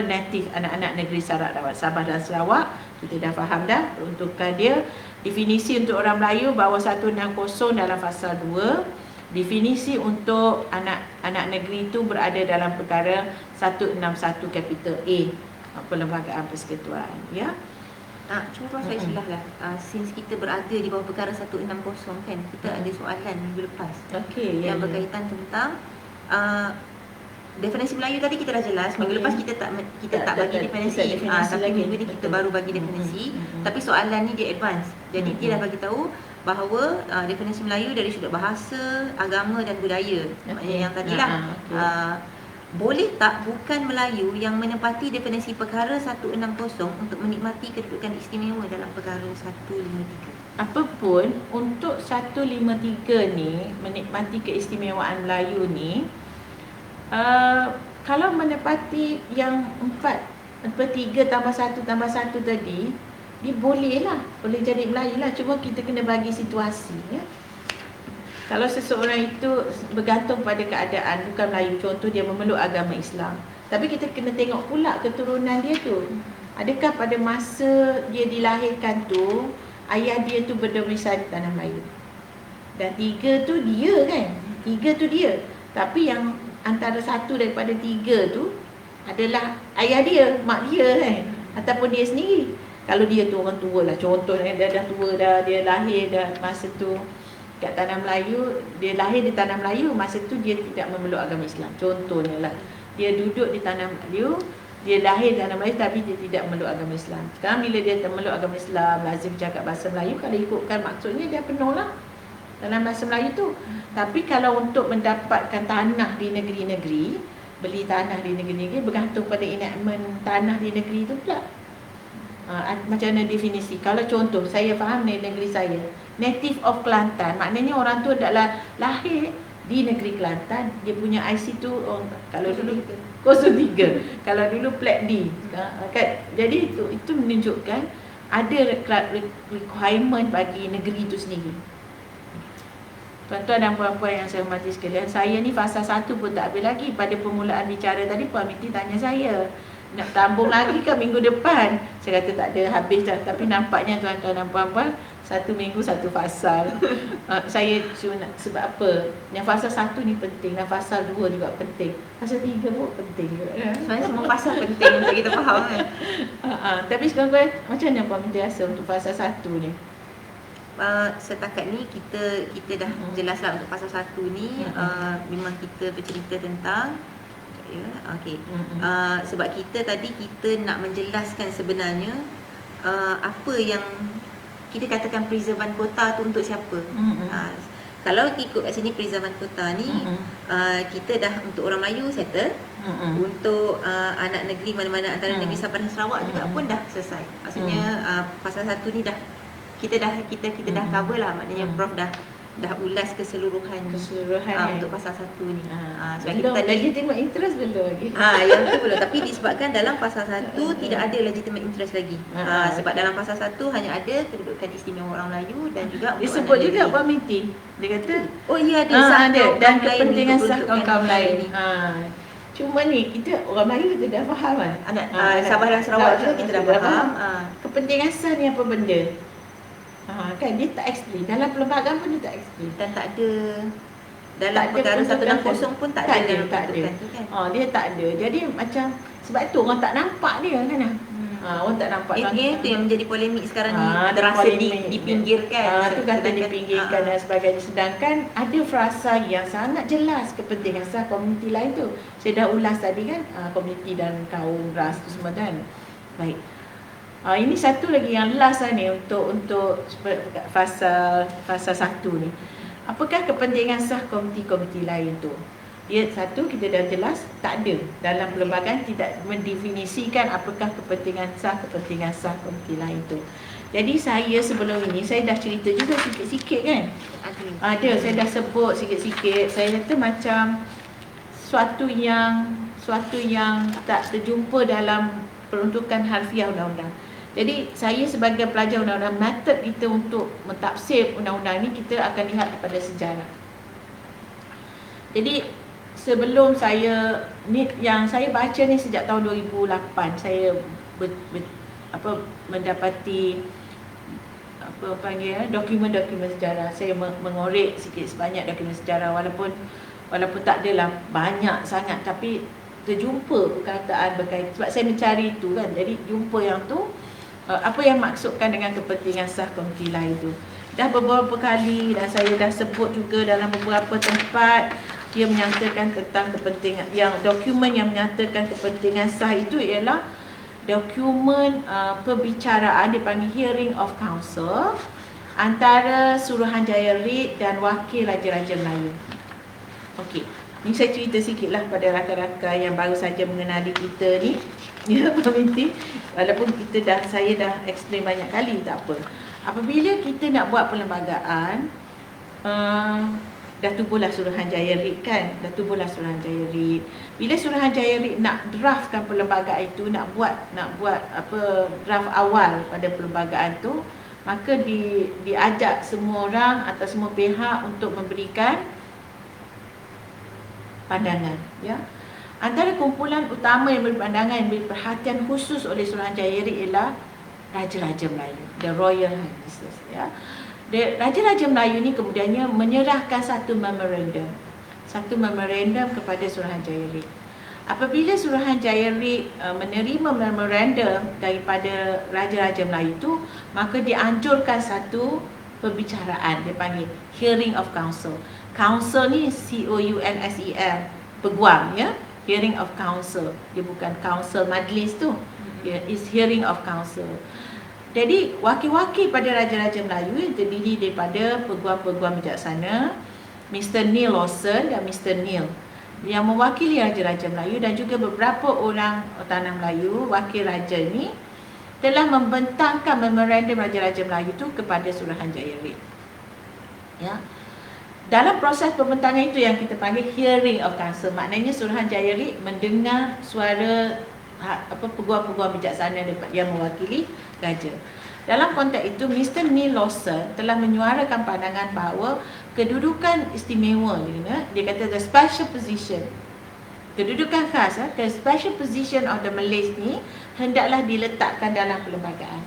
native, anak-anak negeri Sabah dan Sarawak. Kita dah faham dah peruntukan dia. Definisi untuk orang Melayu bawah 160 dalam pasal 2. Definisi untuk anak negeri itu berada dalam perkara 161 kapital A Perlembagaan Persekutuan ya. Cuma Prof, saya silah lah. Since kita berada di bawah perkara 160 kan, kita ada soalan minggu lepas yang berkaitan tentang definisi Melayu tadi kita dah jelas. Minggu lepas kita tak bagi definisi. Tapi minggu ni kita baru bagi definisi. Tapi soalan ni dia advance. Jadi dia dah bagi tahu bahawa definisi Melayu dari sudut bahasa, agama dan budaya. Yang tadilah boleh tak bukan Melayu yang menepati definisi perkara 160 untuk menikmati kedudukan istimewa dalam perkara 153? Apapun untuk 153 ni menikmati keistimewaan Melayu ni, kalau menepati yang 4 3 tambah 1 tambah 1 tadi, dia boleh jadi Melayu lah. Cuma kita kena bagi situasi ya. Kalau seseorang itu bergantung pada keadaan, bukan Melayu, contoh dia memeluk agama Islam, tapi kita kena tengok pula keturunan dia tu. Adakah pada masa dia dilahirkan tu ayah dia tu berdomisili tanah Melayu? Dan 3 tu dia kan, 3 tu dia. Tapi yang antara 1 daripada 3 tu adalah ayah dia, mak dia kan, ataupun dia sendiri. Kalau dia tu orang tua lah, contohnya dia dah tua dah, dia lahir dah masa tu kat tanah Melayu, dia lahir di tanah Melayu, masa tu dia tidak memeluk agama Islam. Contohnya lah, dia duduk di tanah Melayu, dia lahir di tanah Melayu tapi dia tidak memeluk agama Islam. Sekarang bila dia memeluk agama Islam, lazim bercakap bahasa Melayu, kalau ikutkan maksudnya dia penuh lah. dalam bahasa Melayu tu. Tapi kalau untuk mendapatkan tanah di negeri-negeri, beli tanah di negeri-negeri bergantung pada enactment tanah di negeri tu pula. Macam mana definisi? Kalau contoh saya faham di negeri saya, native of Kelantan, maknanya orang tu adalah lahir di negeri Kelantan, dia punya IC tu kalau dulu 03, kalau dulu plat D. Kan? Jadi itu menunjukkan ada requirement bagi negeri itu sendiri. Tuan-tuan dan puan-puan yang saya hormati sekalian, saya ni fasa 1 pun tak habis lagi. Pada permulaan bicara tadi, Puan Miti tanya saya, nak tambung lagi ke minggu depan? Saya kata tak ada, habis dah. Tapi nampaknya tuan-tuan dan puan-puan, 1 minggu 1 fasal. Saya cuma sebab apa? Yang fasa 1 ni penting, dan fasa 2 juga penting. Fasa 3 pun penting juga. Sebenarnya semua fasa penting untuk kita faham kan. Tapi sekarang macam mana Puan Miti rasa untuk fasa 1 ni? Setakat ni kita dah jelaslah untuk fasa 1 ni memang kita bercerita tentang okey. Sebab kita tadi kita nak menjelaskan sebenarnya apa yang kita katakan preservan kota tu untuk siapa. Kalau ikut kat sini preservan kota ni kita dah untuk orang Melayu settle, untuk anak negeri mana-mana antara negeri Sabah dan Sarawak juga pun dah selesai. Maksudnya fasa 1 ni dah kita dah cover lah, maknanya Prof dah ulas keseluruhan untuk fasa 1 ni. Sebab kita tadi legitimate interest belum lagi. Yang tu belum, tapi disebabkan dalam fasa 1 tidak ada legitimate interest lagi. Sebab dalam fasa 1 hanya ada kedudukan istimewa orang Melayu dan juga dia sebut juga Puan Miti. Dia kata ada dan kepentingan sah kaum lain. Cuma ni kita orang Melayu kita dah faham kan. Sabah dan Sarawak juga kita dah faham. Kepentingan sah ni apa benda? Kan dia tak explain. Dalam perlembagaan pun dia tak explain. Dan tak ada dalam perkara 160 pun tak ada dalam peruntukan tu kan. Dia tak ada. Jadi macam sebab tu orang tak nampak dia kan. Orang tak nampak. Itu yang menjadi polemik sekarang ni, terasa dipinggirkan. Itu kata dipinggirkan dan sebagainya. Sedangkan ada frasa yang sangat jelas kepentingan sah komuniti lain tu. Saya dah ulas tadi kan, komuniti dan kaum ras tu semua kan. Baik. Ini satu lagi yang last lah ni untuk fasa 1 ni. Apakah kepentingan sah komuniti-komuniti lain tu? Satu, kita dah jelas tak ada dalam perlembagaan, tidak mendefinisikan apakah kepentingan sah komuniti lain tu. Jadi saya sebelum ini saya dah cerita juga sikit-sikit kan. Saya dah sebut sikit-sikit. Saya kata macam suatu yang tak terjumpa dalam peruntukan harfiah undang-undang. Jadi saya sebagai pelajar undang-undang, metod kita untuk mentafsir undang-undang ni kita akan lihat kepada sejarah. Jadi sebelum yang saya baca ni sejak tahun 2008 saya mendapati dokumen-dokumen sejarah. Saya mengorek sikit sebanyak dokumen sejarah walaupun tak adalah banyak sangat, tapi terjumpa perkataan berkaitan, sebab saya mencari itu kan. Jadi jumpa yang tu apa yang maksudkan dengan kepentingan sah komuniti lain tu. Dah beberapa kali dan saya dah sebut juga dalam beberapa tempat, dia menyatakan tentang kepentingan, yang dokumen yang menyatakan kepentingan sah itu ialah dokumen perbicaraan, dipanggil hearing of council, antara Suruhanjaya Reid dan Wakil Raja-Raja Melayu. Okey, ni saya cerita sikitlah pada rakan-rakan yang baru saja mengenali kita ni. Ya, Pak Binti, walaupun saya dah explain banyak kali, tak apa. Apabila kita nak buat perlembagaan, dah tubuhlah Suruhanjaya Reid kan, Bila Suruhanjaya Reid nak draftkan perlembagaan itu, nak buat draft awal pada perlembagaan tu, maka diajak semua orang atau semua pihak untuk memberikan pandangan, ya. Antara kumpulan utama yang beri pandangan, yang beri perhatian khusus oleh Suruhanjaya Reid ialah Raja-Raja Melayu, the Royal Highnesses, ya. Raja-Raja Melayu ni kemudiannya menyerahkan satu memorandum kepada Suruhanjaya Reid. Apabila Suruhanjaya Reid menerima memorandum daripada Raja-Raja Melayu itu, maka dianjurkan satu perbicaraan, dia panggil hearing of council. Council ni COUNSEL, peguam, ya. Hearing of council, dia bukan council majlis tu, is hearing of council. Jadi wakil-wakil pada Raja-Raja Melayu yang terdiri daripada peguam-peguam bijaksana, Mr. Neil Lawson dan Mr. Neil yang mewakili Raja-Raja Melayu, dan juga beberapa orang tanah Melayu, wakil raja ini telah membentangkan memorandum Raja-Raja Melayu itu kepada Suruhanjaya Reid. Ya. Dalam proses pembentangan itu yang kita panggil hearing of council, maknanya Suruhanjaya Reid mendengar suara peguam-peguam bijaksana yang mewakili raja. Dalam konteks itu, Mr. Neil Lawson telah menyuarakan pandangan bahawa kedudukan istimewa, dia kata the special position, kedudukan khas, the special position of the Malays ni hendaklah diletakkan dalam perlembagaan.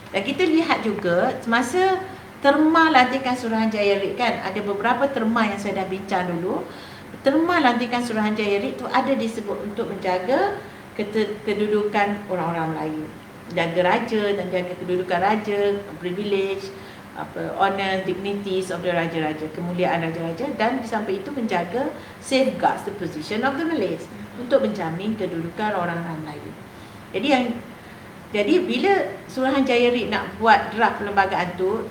Dan kita lihat juga semasa terma lantikan Suruhanjaya Reid kan, ada beberapa terma yang saya dah bincang dulu. Terma lantikan Suruhanjaya Reid tu ada disebut untuk menjaga kedudukan orang-orang Melayu, jaga raja dan jaga kedudukan raja, privilege, honor, dignities of the raja-raja, kemuliaan raja-raja, dan di samping itu menjaga safeguards the position of the Malays, untuk menjamin kedudukan orang-orang Melayu. Jadi bila Suruhanjaya Reid nak buat draft perlembagaan tu,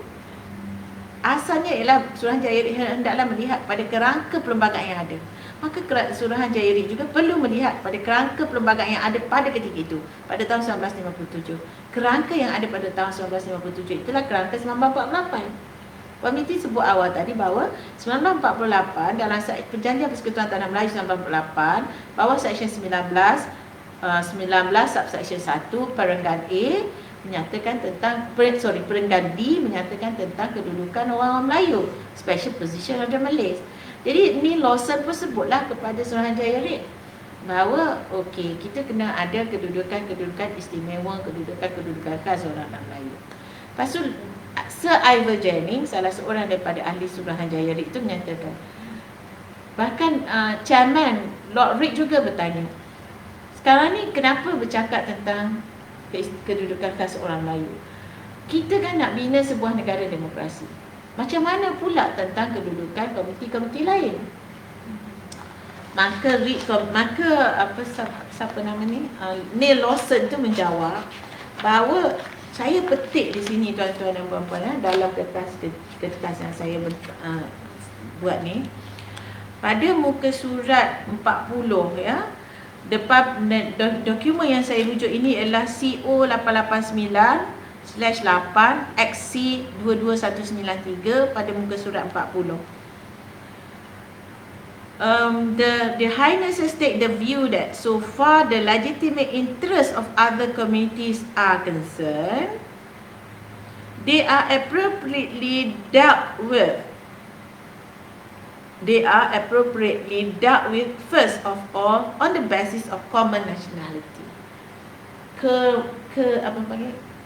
asalnya ialah Suruhanjaya Reid hendaklah melihat pada kerangka perlembagaan yang ada. Maka Suruhanjaya Reid juga perlu melihat pada kerangka perlembagaan yang ada pada ketika itu, pada tahun 1957. Kerangka yang ada pada tahun 1957 itulah kerangka 1948. Puan Minty sebut awal tadi bahawa 1948 dalam Perjanjian Persekutuan Tanah Melayu 1948, bawah Seksyen 19 subsection 1 perenggan A menyatakan tentang perenggan D menyatakan tentang kedudukan orang Melayu, special position of the Malays. Jadi Neil Lawson pun sebutlah kepada Suruhanjaya Reid bahawa okey, kita kena ada kedudukan istimewa, kedudukan khas orang Melayu. Lepas tu Sir Ivor Jennings, salah seorang daripada ahli Suruhanjaya Reid itu menyatakan, bahkan Chairman Lord Reid juga bertanya, sekarang ni kenapa bercakap tentang kedudukan khas orang Melayu? Kita kan nak bina sebuah negara demokrasi. Macam mana pula tentang kedudukan komiti-komiti lain? Maka Neil Lawson tu menjawab bahawa saya petik di sini tuan-tuan dan puan-puan, dalam kertas yang saya buat ni, pada muka surat 40 ya, dokumen yang saya rujuk ini ialah CO 889/8/XC22193 pada muka surat 40. The Highnesses take the view that so far the legitimate interests of other communities are concerned, they are appropriately dealt with. They are appropriately dealt with first of all on the basis of common nationality.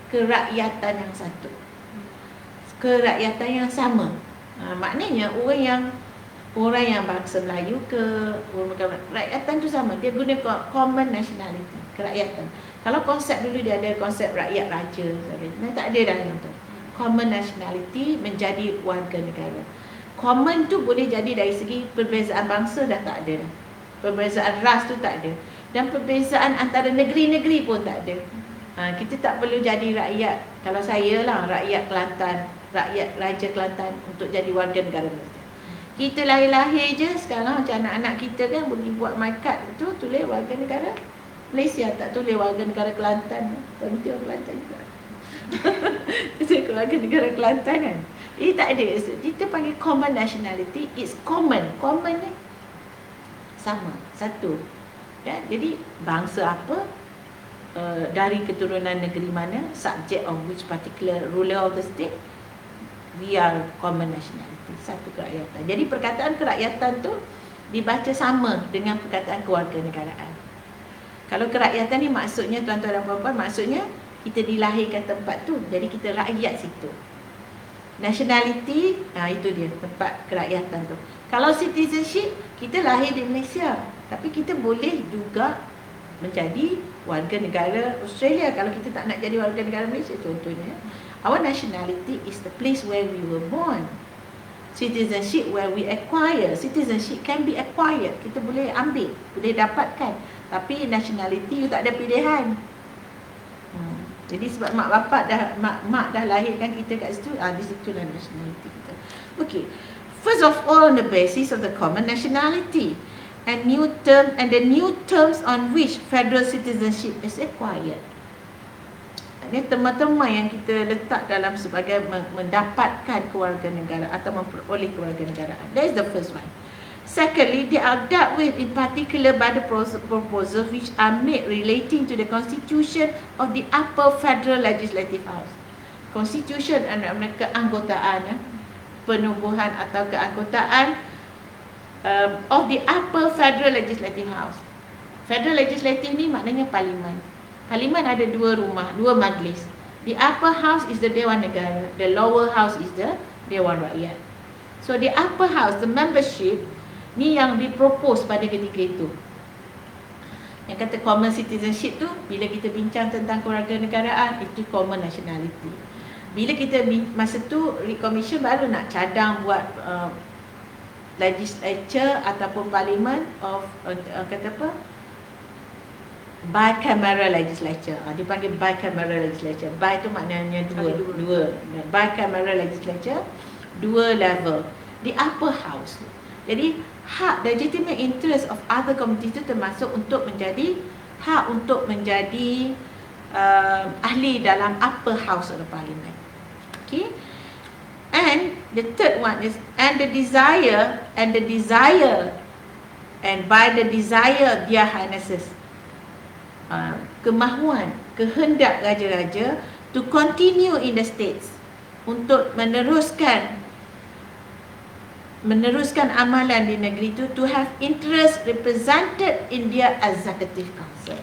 Kerakyatan yang satu, kerakyatan yang sama. Maknanya orang yang bangsa Melayu kerakyatan tu sama, dia guna common nationality, kerakyatan. Kalau konsep dulu dia ada konsep rakyat raja, tak ada dah yang tu. Common nationality menjadi warga negara. Common tu boleh jadi dari segi perbezaan bangsa dah tak ada dah. Perbezaan ras tu tak ada. Dan perbezaan antara negeri-negeri pun tak ada. Kita tak perlu jadi rakyat, kalau saya lah rakyat Kelantan, rakyat Raja Kelantan untuk jadi warga negara Malaysia. Kita lahir-lahir je sekarang macam anak-anak kita kan pergi buat my card tu tulis warga negara Malaysia, tak tulis warga negara Kelantan. Tentu Kelantan juga. Itu warga negara Kelantan kan. Jadi tak ada. Kita panggil common nationality. It's common. Common ni sama, satu. Ya, jadi bangsa apa, dari keturunan negeri mana, subject of which particular ruler of the state, we are common nationality, satu kerakyatan. Jadi perkataan kerakyatan tu dibaca sama dengan perkataan kewarganegaraan. Kalau kerakyatan ni maksudnya tuan-tuan dan puan-puan, maksudnya kita dilahirkan tempat tu, jadi kita rakyat situ. Nationality, itu dia tempat kerakyatan tu. Kalau citizenship, kita lahir di Malaysia, tapi kita boleh juga menjadi warga negara Australia kalau kita tak nak jadi warga negara Malaysia contohnya. Our nationality is the place where we were born. Citizenship where we acquire. Citizenship can be acquired. Kita boleh ambil, boleh dapatkan. Tapi nationality you tak ada pilihan. Jadi sebab mak dah lahirkan kita kat situ, di situlah nationality kita. Okay. First of all, on the basis of the common nationality and the new terms on which federal citizenship is acquired. Ini tema-tema yang kita letak dalam sebagai mendapatkan kewarganegaraan atau memperoleh kewarganegaraan. That is the first one. Secondly, they are dealt with in particular by the proposals which are made relating to the constitution of the Upper Federal Legislative House. Constitution adalah keanggotaan, penubuhan atau keanggotaan of the Upper Federal Legislative House. Federal Legislative ni maknanya parlimen. Parlimen ada dua rumah, dua majlis. The upper house is the Dewan Negara, the lower house is the Dewan Rakyat. So the upper house, the membership ni yang dipropose pada ketika itu. Yang kata common citizenship tu, bila kita bincang tentang kewarganegaraan, itu common nationality. Bila kita masa tu Commission baru nak cadang buat legislature ataupun parlimen of kata apa? Bicameral legislature. Dipanggil bicameral legislature. Bi tu maknanya dua. Bicameral legislature, dua level. The upper house. Jadi hak legitimate interest of other communities itu termasuk untuk menjadi hak untuk menjadi ahli dalam upper house of the parliament. Okay. And the third one is and by the desire their highnesses, kemahuan, kehendak raja-raja to continue in the states, untuk meneruskan amalan di negeri itu, to have interest represented in their executive council.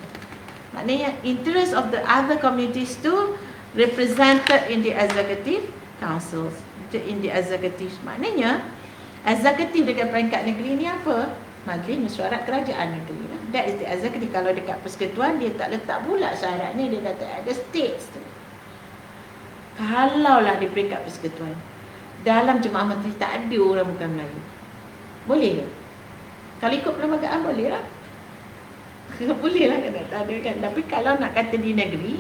Maknanya interest of the other communities tu represented in the executive councils, in the executive. Maknanya executive dekat peringkat negeri ni apa? Majlis Mesyuarat Kerajaan Negeri lah. That is the executive. Kalau dekat persekutuan dia tak letak pula syaratnya, dia kata ada states tu. Kalaulah di peringkat persekutuan, dalam jemaah menteri tak ada orang bukan Melayu, boleh ke? Kalau ikut perlembagaan boleh lah. Boleh lah kan, tak ada kan. Tapi kalau nak kata di negeri,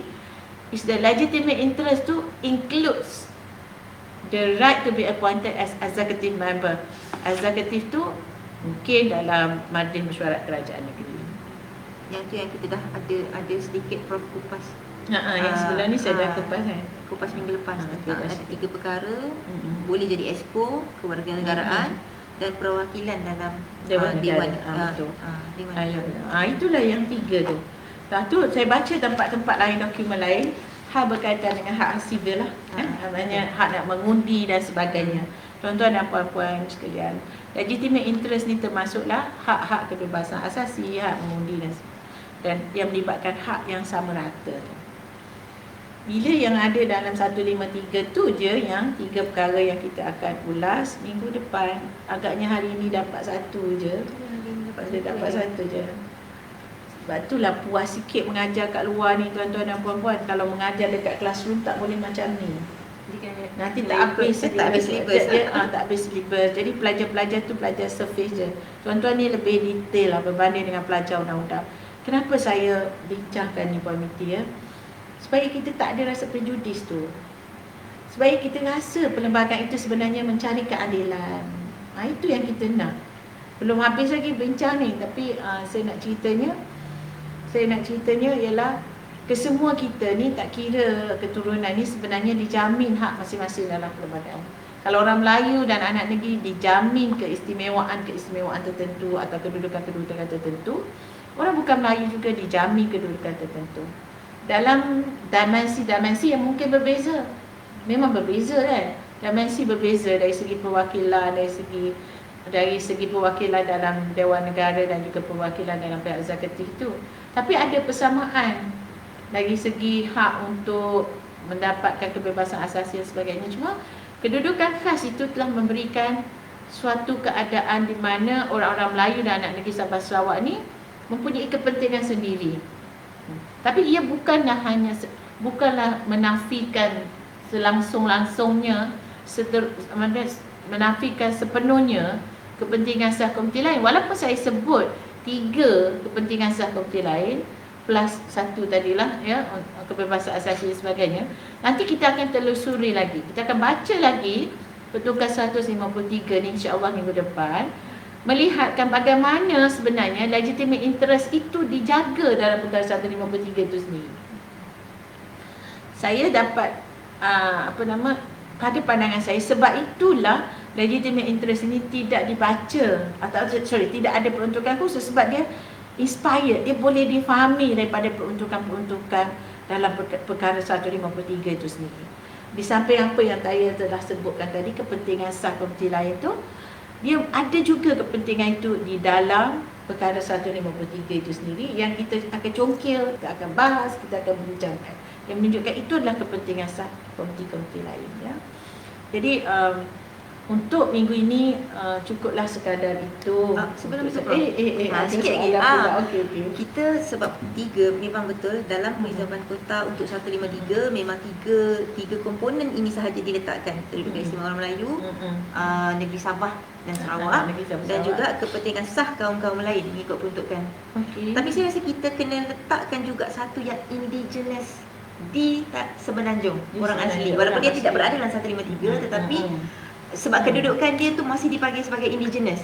is the legitimate interest tu includes the right to be appointed as executive member. Executive tu mungkin dalam Majlis Mesyuarat Kerajaan Negeri. Yang tu yang kita dah ada sedikit Prof kupas. Yang sebelah ni saya dah kupas kan. Kupas minggu lepas. Ada 3 perkara. Boleh jadi exco, kewarganegaraan dan perwakilan dalam Dewan. Itulah yang 3 tu. Tu saya baca tempat-tempat lain, dokumen lain, hak berkaitan dengan hak sivil lah. Maknanya hak nak mengundi dan sebagainya. Tuan-tuan dan puan-puan sekalian, legitimate interest ni termasuklah hak-hak kebebasan asasi, hak mengundi dan yang melibatkan hak yang sama rata. Bila yang ada dalam 153 tu je yang 3 perkara yang kita akan ulas minggu depan. Agaknya hari ni dapat 1 je. Dapat 1 je. Sebab itulah puas sikit mengajar kat luar ni tuan-tuan dan puan-puan. Kalau mengajar dekat classroom tak boleh macam ni. Nanti tak habis syllabus. Tak habis syllabus. Jadi pelajar-pelajar tu pelajar surface je. Tuan-tuan ni lebih detail lah berbanding dengan pelajar undang-undang. Kenapa saya bincangkan ni Puan Miti ya? Supaya kita tak ada rasa prejudis tu. Supaya kita rasa perlembagaan itu sebenarnya mencari keadilan. Itu yang kita nak. Belum habis lagi bincang ni, tapi saya nak ceritanya ialah kesemua kita ni, tak kira keturunan ni, sebenarnya dijamin hak masing-masing dalam perlembagaan. Kalau orang Melayu dan anak negeri dijamin keistimewaan tertentu atau kedudukan tertentu, orang bukan Melayu juga dijamin kedudukan tertentu. Dalam dimensi yang mungkin berbeza. Memang berbeza kan. Dimensi berbeza dari segi perwakilan, dari segi perwakilan dalam Dewan Negara dan juga perwakilan dalam pihak eksekutif itu. Tapi ada persamaan dari segi hak untuk mendapatkan kebebasan asasi dan sebagainya. Cuma kedudukan khas itu telah memberikan suatu keadaan di mana orang-orang Melayu dan anak negeri Sabah Sarawak ni mempunyai kepentingan sendiri. Tapi ia bukanlah menafikan selangsung-langsungnya, menafikan sepenuhnya kepentingan sah komuniti lain. Walaupun saya sebut 3 kepentingan sah komuniti lain, plus 1 tadilah ya, kebebasan asasi dan sebagainya. Nanti kita akan telusuri lagi. Kita akan baca lagi Petunggal 153 ni insya-Allah minggu depan, melihatkan bagaimana sebenarnya legitimate interest itu dijaga dalam Petunggal 153 itu sendiri. Saya dapat pada pandangan saya, sebab itulah legitimate interest ini tidak dibaca atau tidak ada peruntukan khusus, sebab dia inspired, dia boleh difahami daripada peruntukan-peruntukan dalam perkara 153 itu sendiri. Di samping apa yang saya telah sebutkan tadi, kepentingan sah komiti lain tu, dia ada juga kepentingan itu di dalam perkara 153 itu sendiri yang kita akan congkil, kita akan bahas, kita akan bincangkan. Yang menunjukkan itu adalah kepentingan sah komiti-komiti lain ya. Jadi untuk minggu ini cukuplah sekadar itu. Sebelum itu sikit lagi. Okay. Kita sebab 3 memang betul dalam perizaman kota untuk 153 memang tiga komponen ini sahaja diletakkan, kedudukan istimewa orang Melayu, negeri Sabah dan Sarawak, dan juga kepentingan sah kaum-kaum lain mengikut peruntukan. Tapi saya rasa kita kena letakkan juga satu yang indigenous di Semenanjung, orang asli, walaupun dia tidak berada dalam 153 tetapi sebab kedudukan dia tu masih dipanggil sebagai indigenous.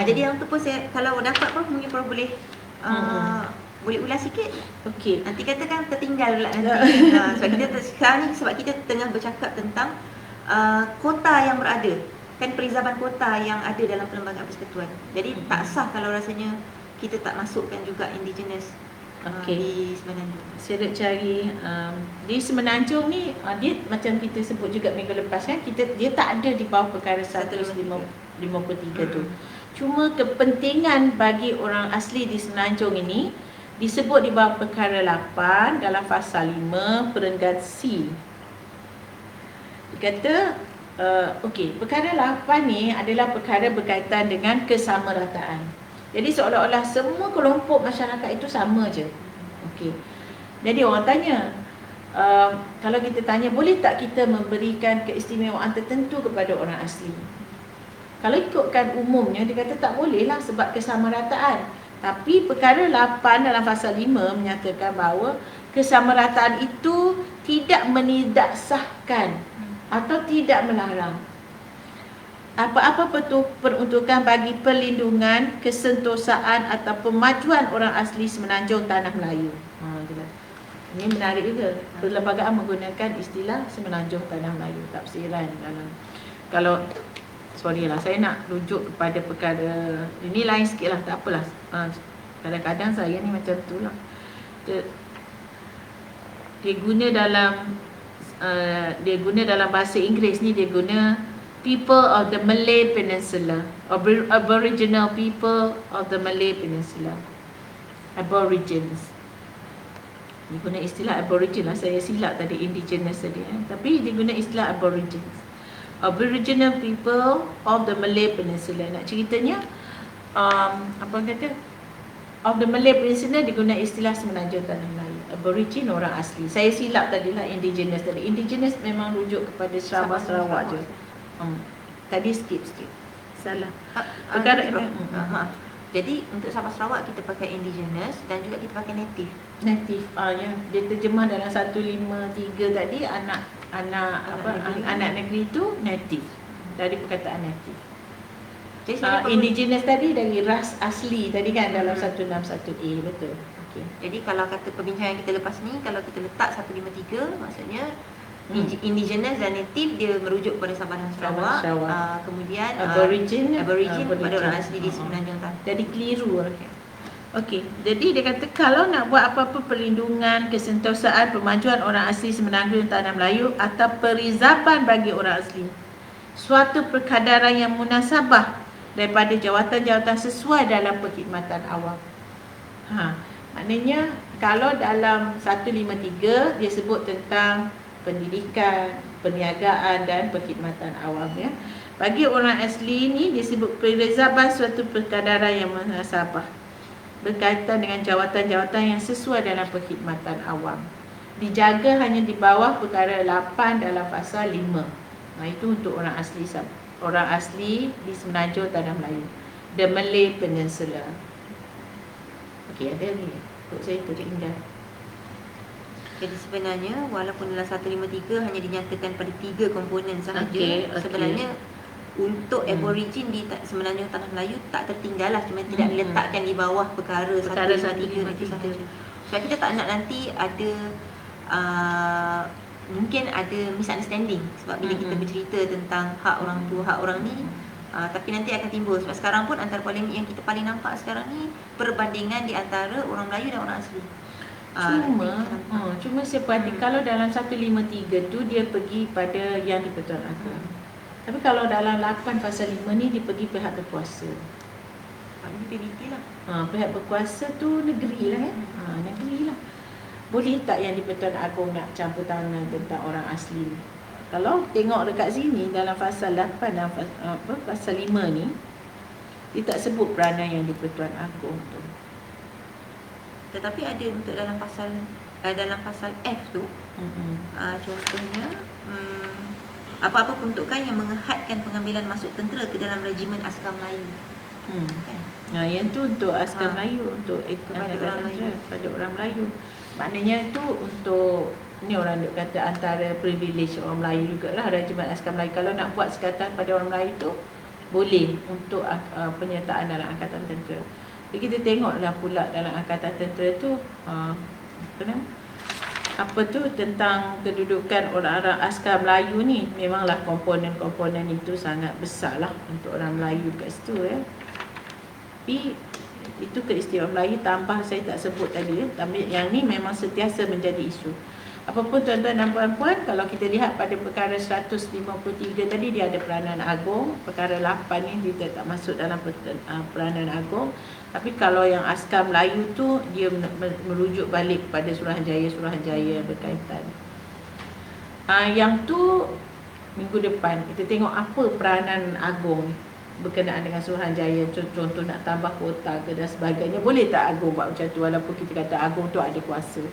Jadi yang tu pun saya, kalau dapat pun mungkin Prof boleh boleh ulas sikit. Okey. Nanti katakan tertinggal pula nanti. Sebab kita sekarang ni, sebab kita tengah bercakap tentang kota yang berada, kan perizaman kota yang ada dalam Perlembagaan Persekutuan. Jadi tak sah kalau rasanya kita tak masukkan juga indigenous di Semenanjung. Saya nak cari di Semenanjung ni, dia macam kita sebut juga minggu lepas kan, dia tak ada di bawah perkara 153 tu. Cuma kepentingan bagi orang asli di Semenanjung ini disebut di bawah perkara 8 dalam fasa 5 perenggan C. Dia kata perkara 8 ni adalah perkara berkaitan dengan kesamarataan. Jadi seolah-olah semua kelompok masyarakat itu sama je. Jadi orang tanya, kalau kita tanya, boleh tak kita memberikan keistimewaan tertentu kepada orang asli? Kalau ikutkan umumnya, dia kata tak boleh lah sebab kesamarataan. Tapi perkara 8 dalam fasa 5 menyatakan bahawa kesamarataan itu tidak menidaksahkan atau tidak melarang apa-apa peruntukan bagi perlindungan, kesentosaan atau pemajuan orang asli Semenanjung Tanah Melayu. Ini menarik juga. Perlembagaan menggunakan istilah Semenanjung Tanah Melayu, tafsiran dalam. Kalau saya nak rujuk kepada perkara ini lain sikit lah, tak apalah. Kadang-kadang saya ni macam tu lah. Dia guna dalam bahasa Inggeris ni, dia guna people of the Malay Peninsula, Aboriginal people of the Malay Peninsula, Aborigines. Dia guna istilah Aborigin lah, saya silap tadi indigenous tadi tapi dia guna istilah Aborigines, Aboriginal people of the Malay Peninsula. Nak ceritanya apa kata, of the Malay Peninsula dia guna istilah Semenanjung Tanah Melayu. Aborigin orang asli. Saya silap tadilah indigenous tadi. Indigenous memang rujuk kepada Sarawak je. Tadi skip salah. Jadi untuk Sabah Sarawak kita pakai indigenous dan juga kita pakai native. Ya, dia terjemah dalam 153 tadi, anak negeri itu native, dari perkataan native. Jadi indigenous tadi dari ras asli tadi kan, dalam 161A, betul. Jadi kalau kata perbincangan kita lepas ni, kalau kita letak 153 maksudnya indigenous dan native dia merujuk kepada Sabah dan Sarawak. Kemudian Aborigin pada orang asli di Semenanjung Tanah. Jadi keliru. Jadi dia kata kalau nak buat apa-apa perlindungan, kesentosaan, pemajuan orang asli Semenanjung Tanah Melayu atau perizaban bagi orang asli, suatu perkadaran yang munasabah daripada jawatan-jawatan sesuai dalam perkhidmatan awam. Maknanya kalau dalam 153 dia sebut tentang pendidikan, perniagaan dan perkhidmatan awam ya. Bagi orang asli ni disebut perizaban suatu perkadaran yang munasabah berkaitan dengan jawatan-jawatan yang sesuai dalam perkhidmatan awam. Dijaga hanya di bawah perkara 8 dalam fasa 5. Itu untuk orang asli di Semenanjung Tanah Melayu, the Malay Peninsula. Ada lagi. takut saya tertinggal. Jadi sebenarnya walaupun dalam 153 hanya dinyatakan pada 3 komponen sahaja, Okey. sebenarnya untuk aborigin di sebenarnya tanah Melayu tak tertinggal lah, cuma tidak diletakkan di bawah perkara 153 itu sahaja. Sebab kita tak nak nanti ada mungkin ada misunderstanding sebab bila kita bercerita tentang hak orang tua, hak orang ni, tapi nanti akan timbul. Sebab sekarang pun antara polemik yang kita paling nampak sekarang ni perbandingan di antara orang Melayu dan orang asli. Cuma sepati kalau dalam 153 tu dia pergi pada yang di-Pertuan Agong. Tapi kalau dalam 8 pasal 5 ni dia pergi pihak berkuasa. Ini PBT lah. Pihak berkuasa tu negeri lah negeri lah. Boleh tak yang di-Pertuan Agong nak campur tangan tentang orang asli ni? Kalau tengok dekat sini dalam pasal 8 dan pasal 5 ni, dia tak sebut peranan yang di-Pertuan Agong tu. Tetapi ada untuk dalam pasal F tu, contohnya apa-apa peruntukan yang menghadkan pengambilan masuk tentera ke dalam regimen askar Melayu. Yang tu untuk askar Melayu, untuk kepada orang Melayu. pada orang Melayu. Maknanya tu untuk ni orang duk kata antara privilege orang Melayu jugalah regimen askar Melayu. Kalau nak buat sekatan pada orang Melayu tu boleh untuk penyertaan dalam angkatan tentera. Jadi kita tengoklah pula dalam angkatan tentera tu apa tu tentang kedudukan orang-orang askar Melayu ni. Memanglah komponen-komponen itu sangat besar lah untuk orang Melayu kat situ Tapi itu keistimewaan Melayu tambah saya tak sebut tadi tapi yang ni memang sentiasa menjadi isu. Apapun tuan-tuan dan puan-puan, kalau kita lihat pada perkara 153 tadi dia ada peranan agung, perkara 8 ni dia tak masuk dalam peranan agung. Tapi kalau yang askar Melayu tu dia merujuk balik pada Suruhanjaya berkaitan. Yang tu minggu depan kita tengok apa peranan agung berkenaan dengan Suruhanjaya. Contoh nak tambah kuota ke dan sebagainya. Boleh tak agung buat macam tu walaupun kita kata agung tu ada kuasa.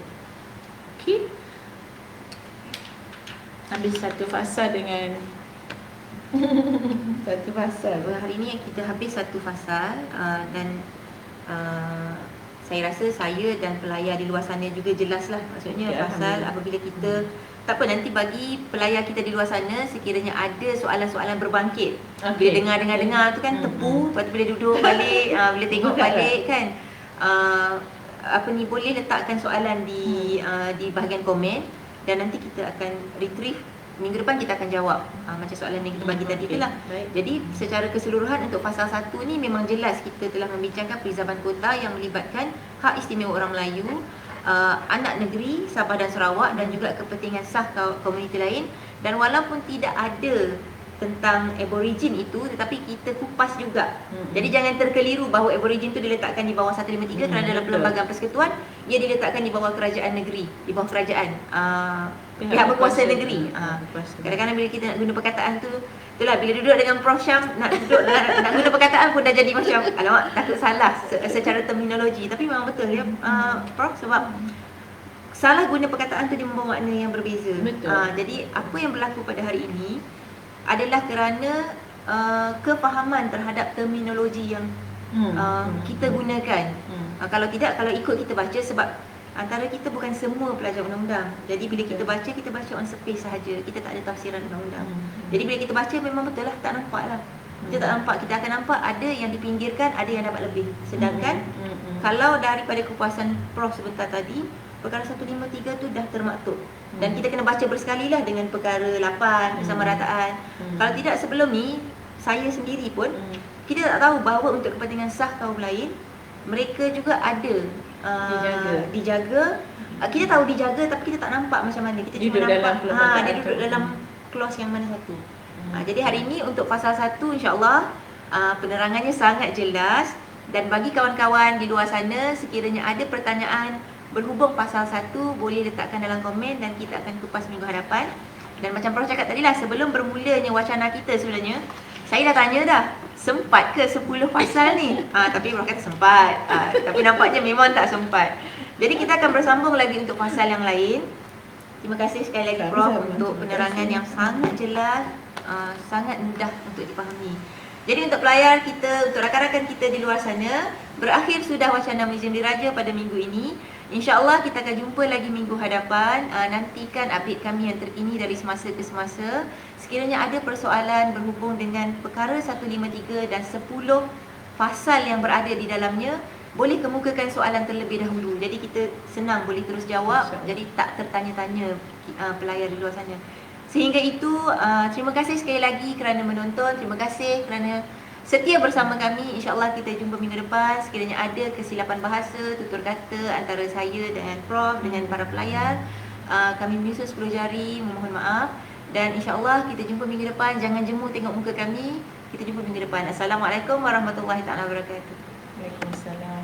Okey. Habis satu fasa dengan satu fasa. Hari ini kita habis satu fasal dan saya rasa saya dan pelayar di luar sana juga jelaslah. Maksudnya pasal apabila kita tak apa nanti bagi pelayar kita di luar sana sekiranya ada soalan-soalan berbangkit. Bila dengar tu kan tepu, lepas tu bila duduk balik, bila tengok balik kan boleh letakkan soalan di bahagian komen dan nanti kita akan retrieve. Minggu depan kita akan jawab macam soalan yang kita bagi tadi itulah. Jadi secara keseluruhan untuk pasal 1 ni memang jelas kita telah membincangkan perizaman kota yang melibatkan hak istimewa orang Melayu, anak negeri Sabah dan Sarawak dan juga kepentingan sah komuniti lain. Dan walaupun tidak ada tentang aborigin itu tetapi kita kupas juga. Jadi jangan terkeliru bahawa aborigin itu diletakkan di bawah 153 kerana dalam Perlembagaan Persekutuan ia diletakkan di bawah kerajaan negeri, di bawah kerajaan pihak berkuasa negeri. Kadang-kadang bila kita nak guna perkataan tu, itulah bila duduk dengan Prof Syam nak guna perkataan pun dah jadi macam alamak takut salah secara terminologi. Tapi memang betul ya Prof, sebab salah guna perkataan tu dia membawa makna yang berbeza. Jadi apa yang berlaku pada hari ini adalah kerana kefahaman terhadap terminologi yang kita gunakan. Kalau tidak, kalau ikut kita baca, sebab antara kita bukan semua pelajar undang-undang. Jadi bila kita baca on space sahaja. Kita tak ada tafsiran undang-undang. Jadi bila kita baca memang betul lah, tak nampak lah. Kita tak nampak, kita akan nampak ada yang dipinggirkan, ada yang dapat lebih. Sedangkan kalau daripada kepuasan Prof sebentar tadi, perkara 153 tu dah termaktub. Dan kita kena baca bersekali lah dengan perkara 8 kesamarataan. Kalau tidak sebelum ni, saya sendiri pun kita tak tahu bahawa untuk kepentingan sah kaum lain, mereka juga ada dijaga. Kita tahu dijaga tapi kita tak nampak macam mana. Kita cuma nampak dia duduk dalam clause yang mana satu. Jadi hari ini untuk pasal 1 insya-Allah penerangannya sangat jelas. Dan bagi kawan-kawan di luar sana, sekiranya ada pertanyaan berhubung pasal 1, boleh letakkan dalam komen dan kita akan kupas minggu hadapan. Dan macam Prof cakap tadi lah, sebelum bermulanya wacana kita sebenarnya, saya dah tanya dah, sempat ke 10 pasal ni? Tapi Prof kata sempat. Tapi nampaknya memang tak sempat. Jadi kita akan bersambung lagi untuk pasal yang lain. Terima kasih sekali lagi Prof untuk penerangan yang sangat jelas, sangat mudah untuk dipahami. Jadi untuk pelayar kita, untuk rakan-rakan kita di luar sana, berakhir sudah wacana Museum Diraja pada minggu ini. InsyaAllah kita akan jumpa lagi minggu hadapan. Nantikan update kami yang terkini dari semasa ke semasa. Sekiranya ada persoalan berhubung dengan perkara 153 dan 10 pasal yang berada di dalamnya, boleh kemukakan soalan terlebih dahulu. Jadi kita senang boleh terus jawab. Jadi tak tertanya-tanya pelayar di luar sana. Sehingga itu, terima kasih sekali lagi kerana menonton. Terima kasih kerana setia bersama kami. InsyaAllah kita jumpa minggu depan. Sekiranya ada kesilapan bahasa, tutur kata antara saya dengan Prof, dengan para pelayar, kami menyusul 10 jari, memohon maaf. Dan insyaAllah kita jumpa minggu depan. Jangan jemu tengok muka kami. Kita jumpa minggu depan. Assalamualaikum warahmatullahi wabarakatuh. Waalaikumsalam.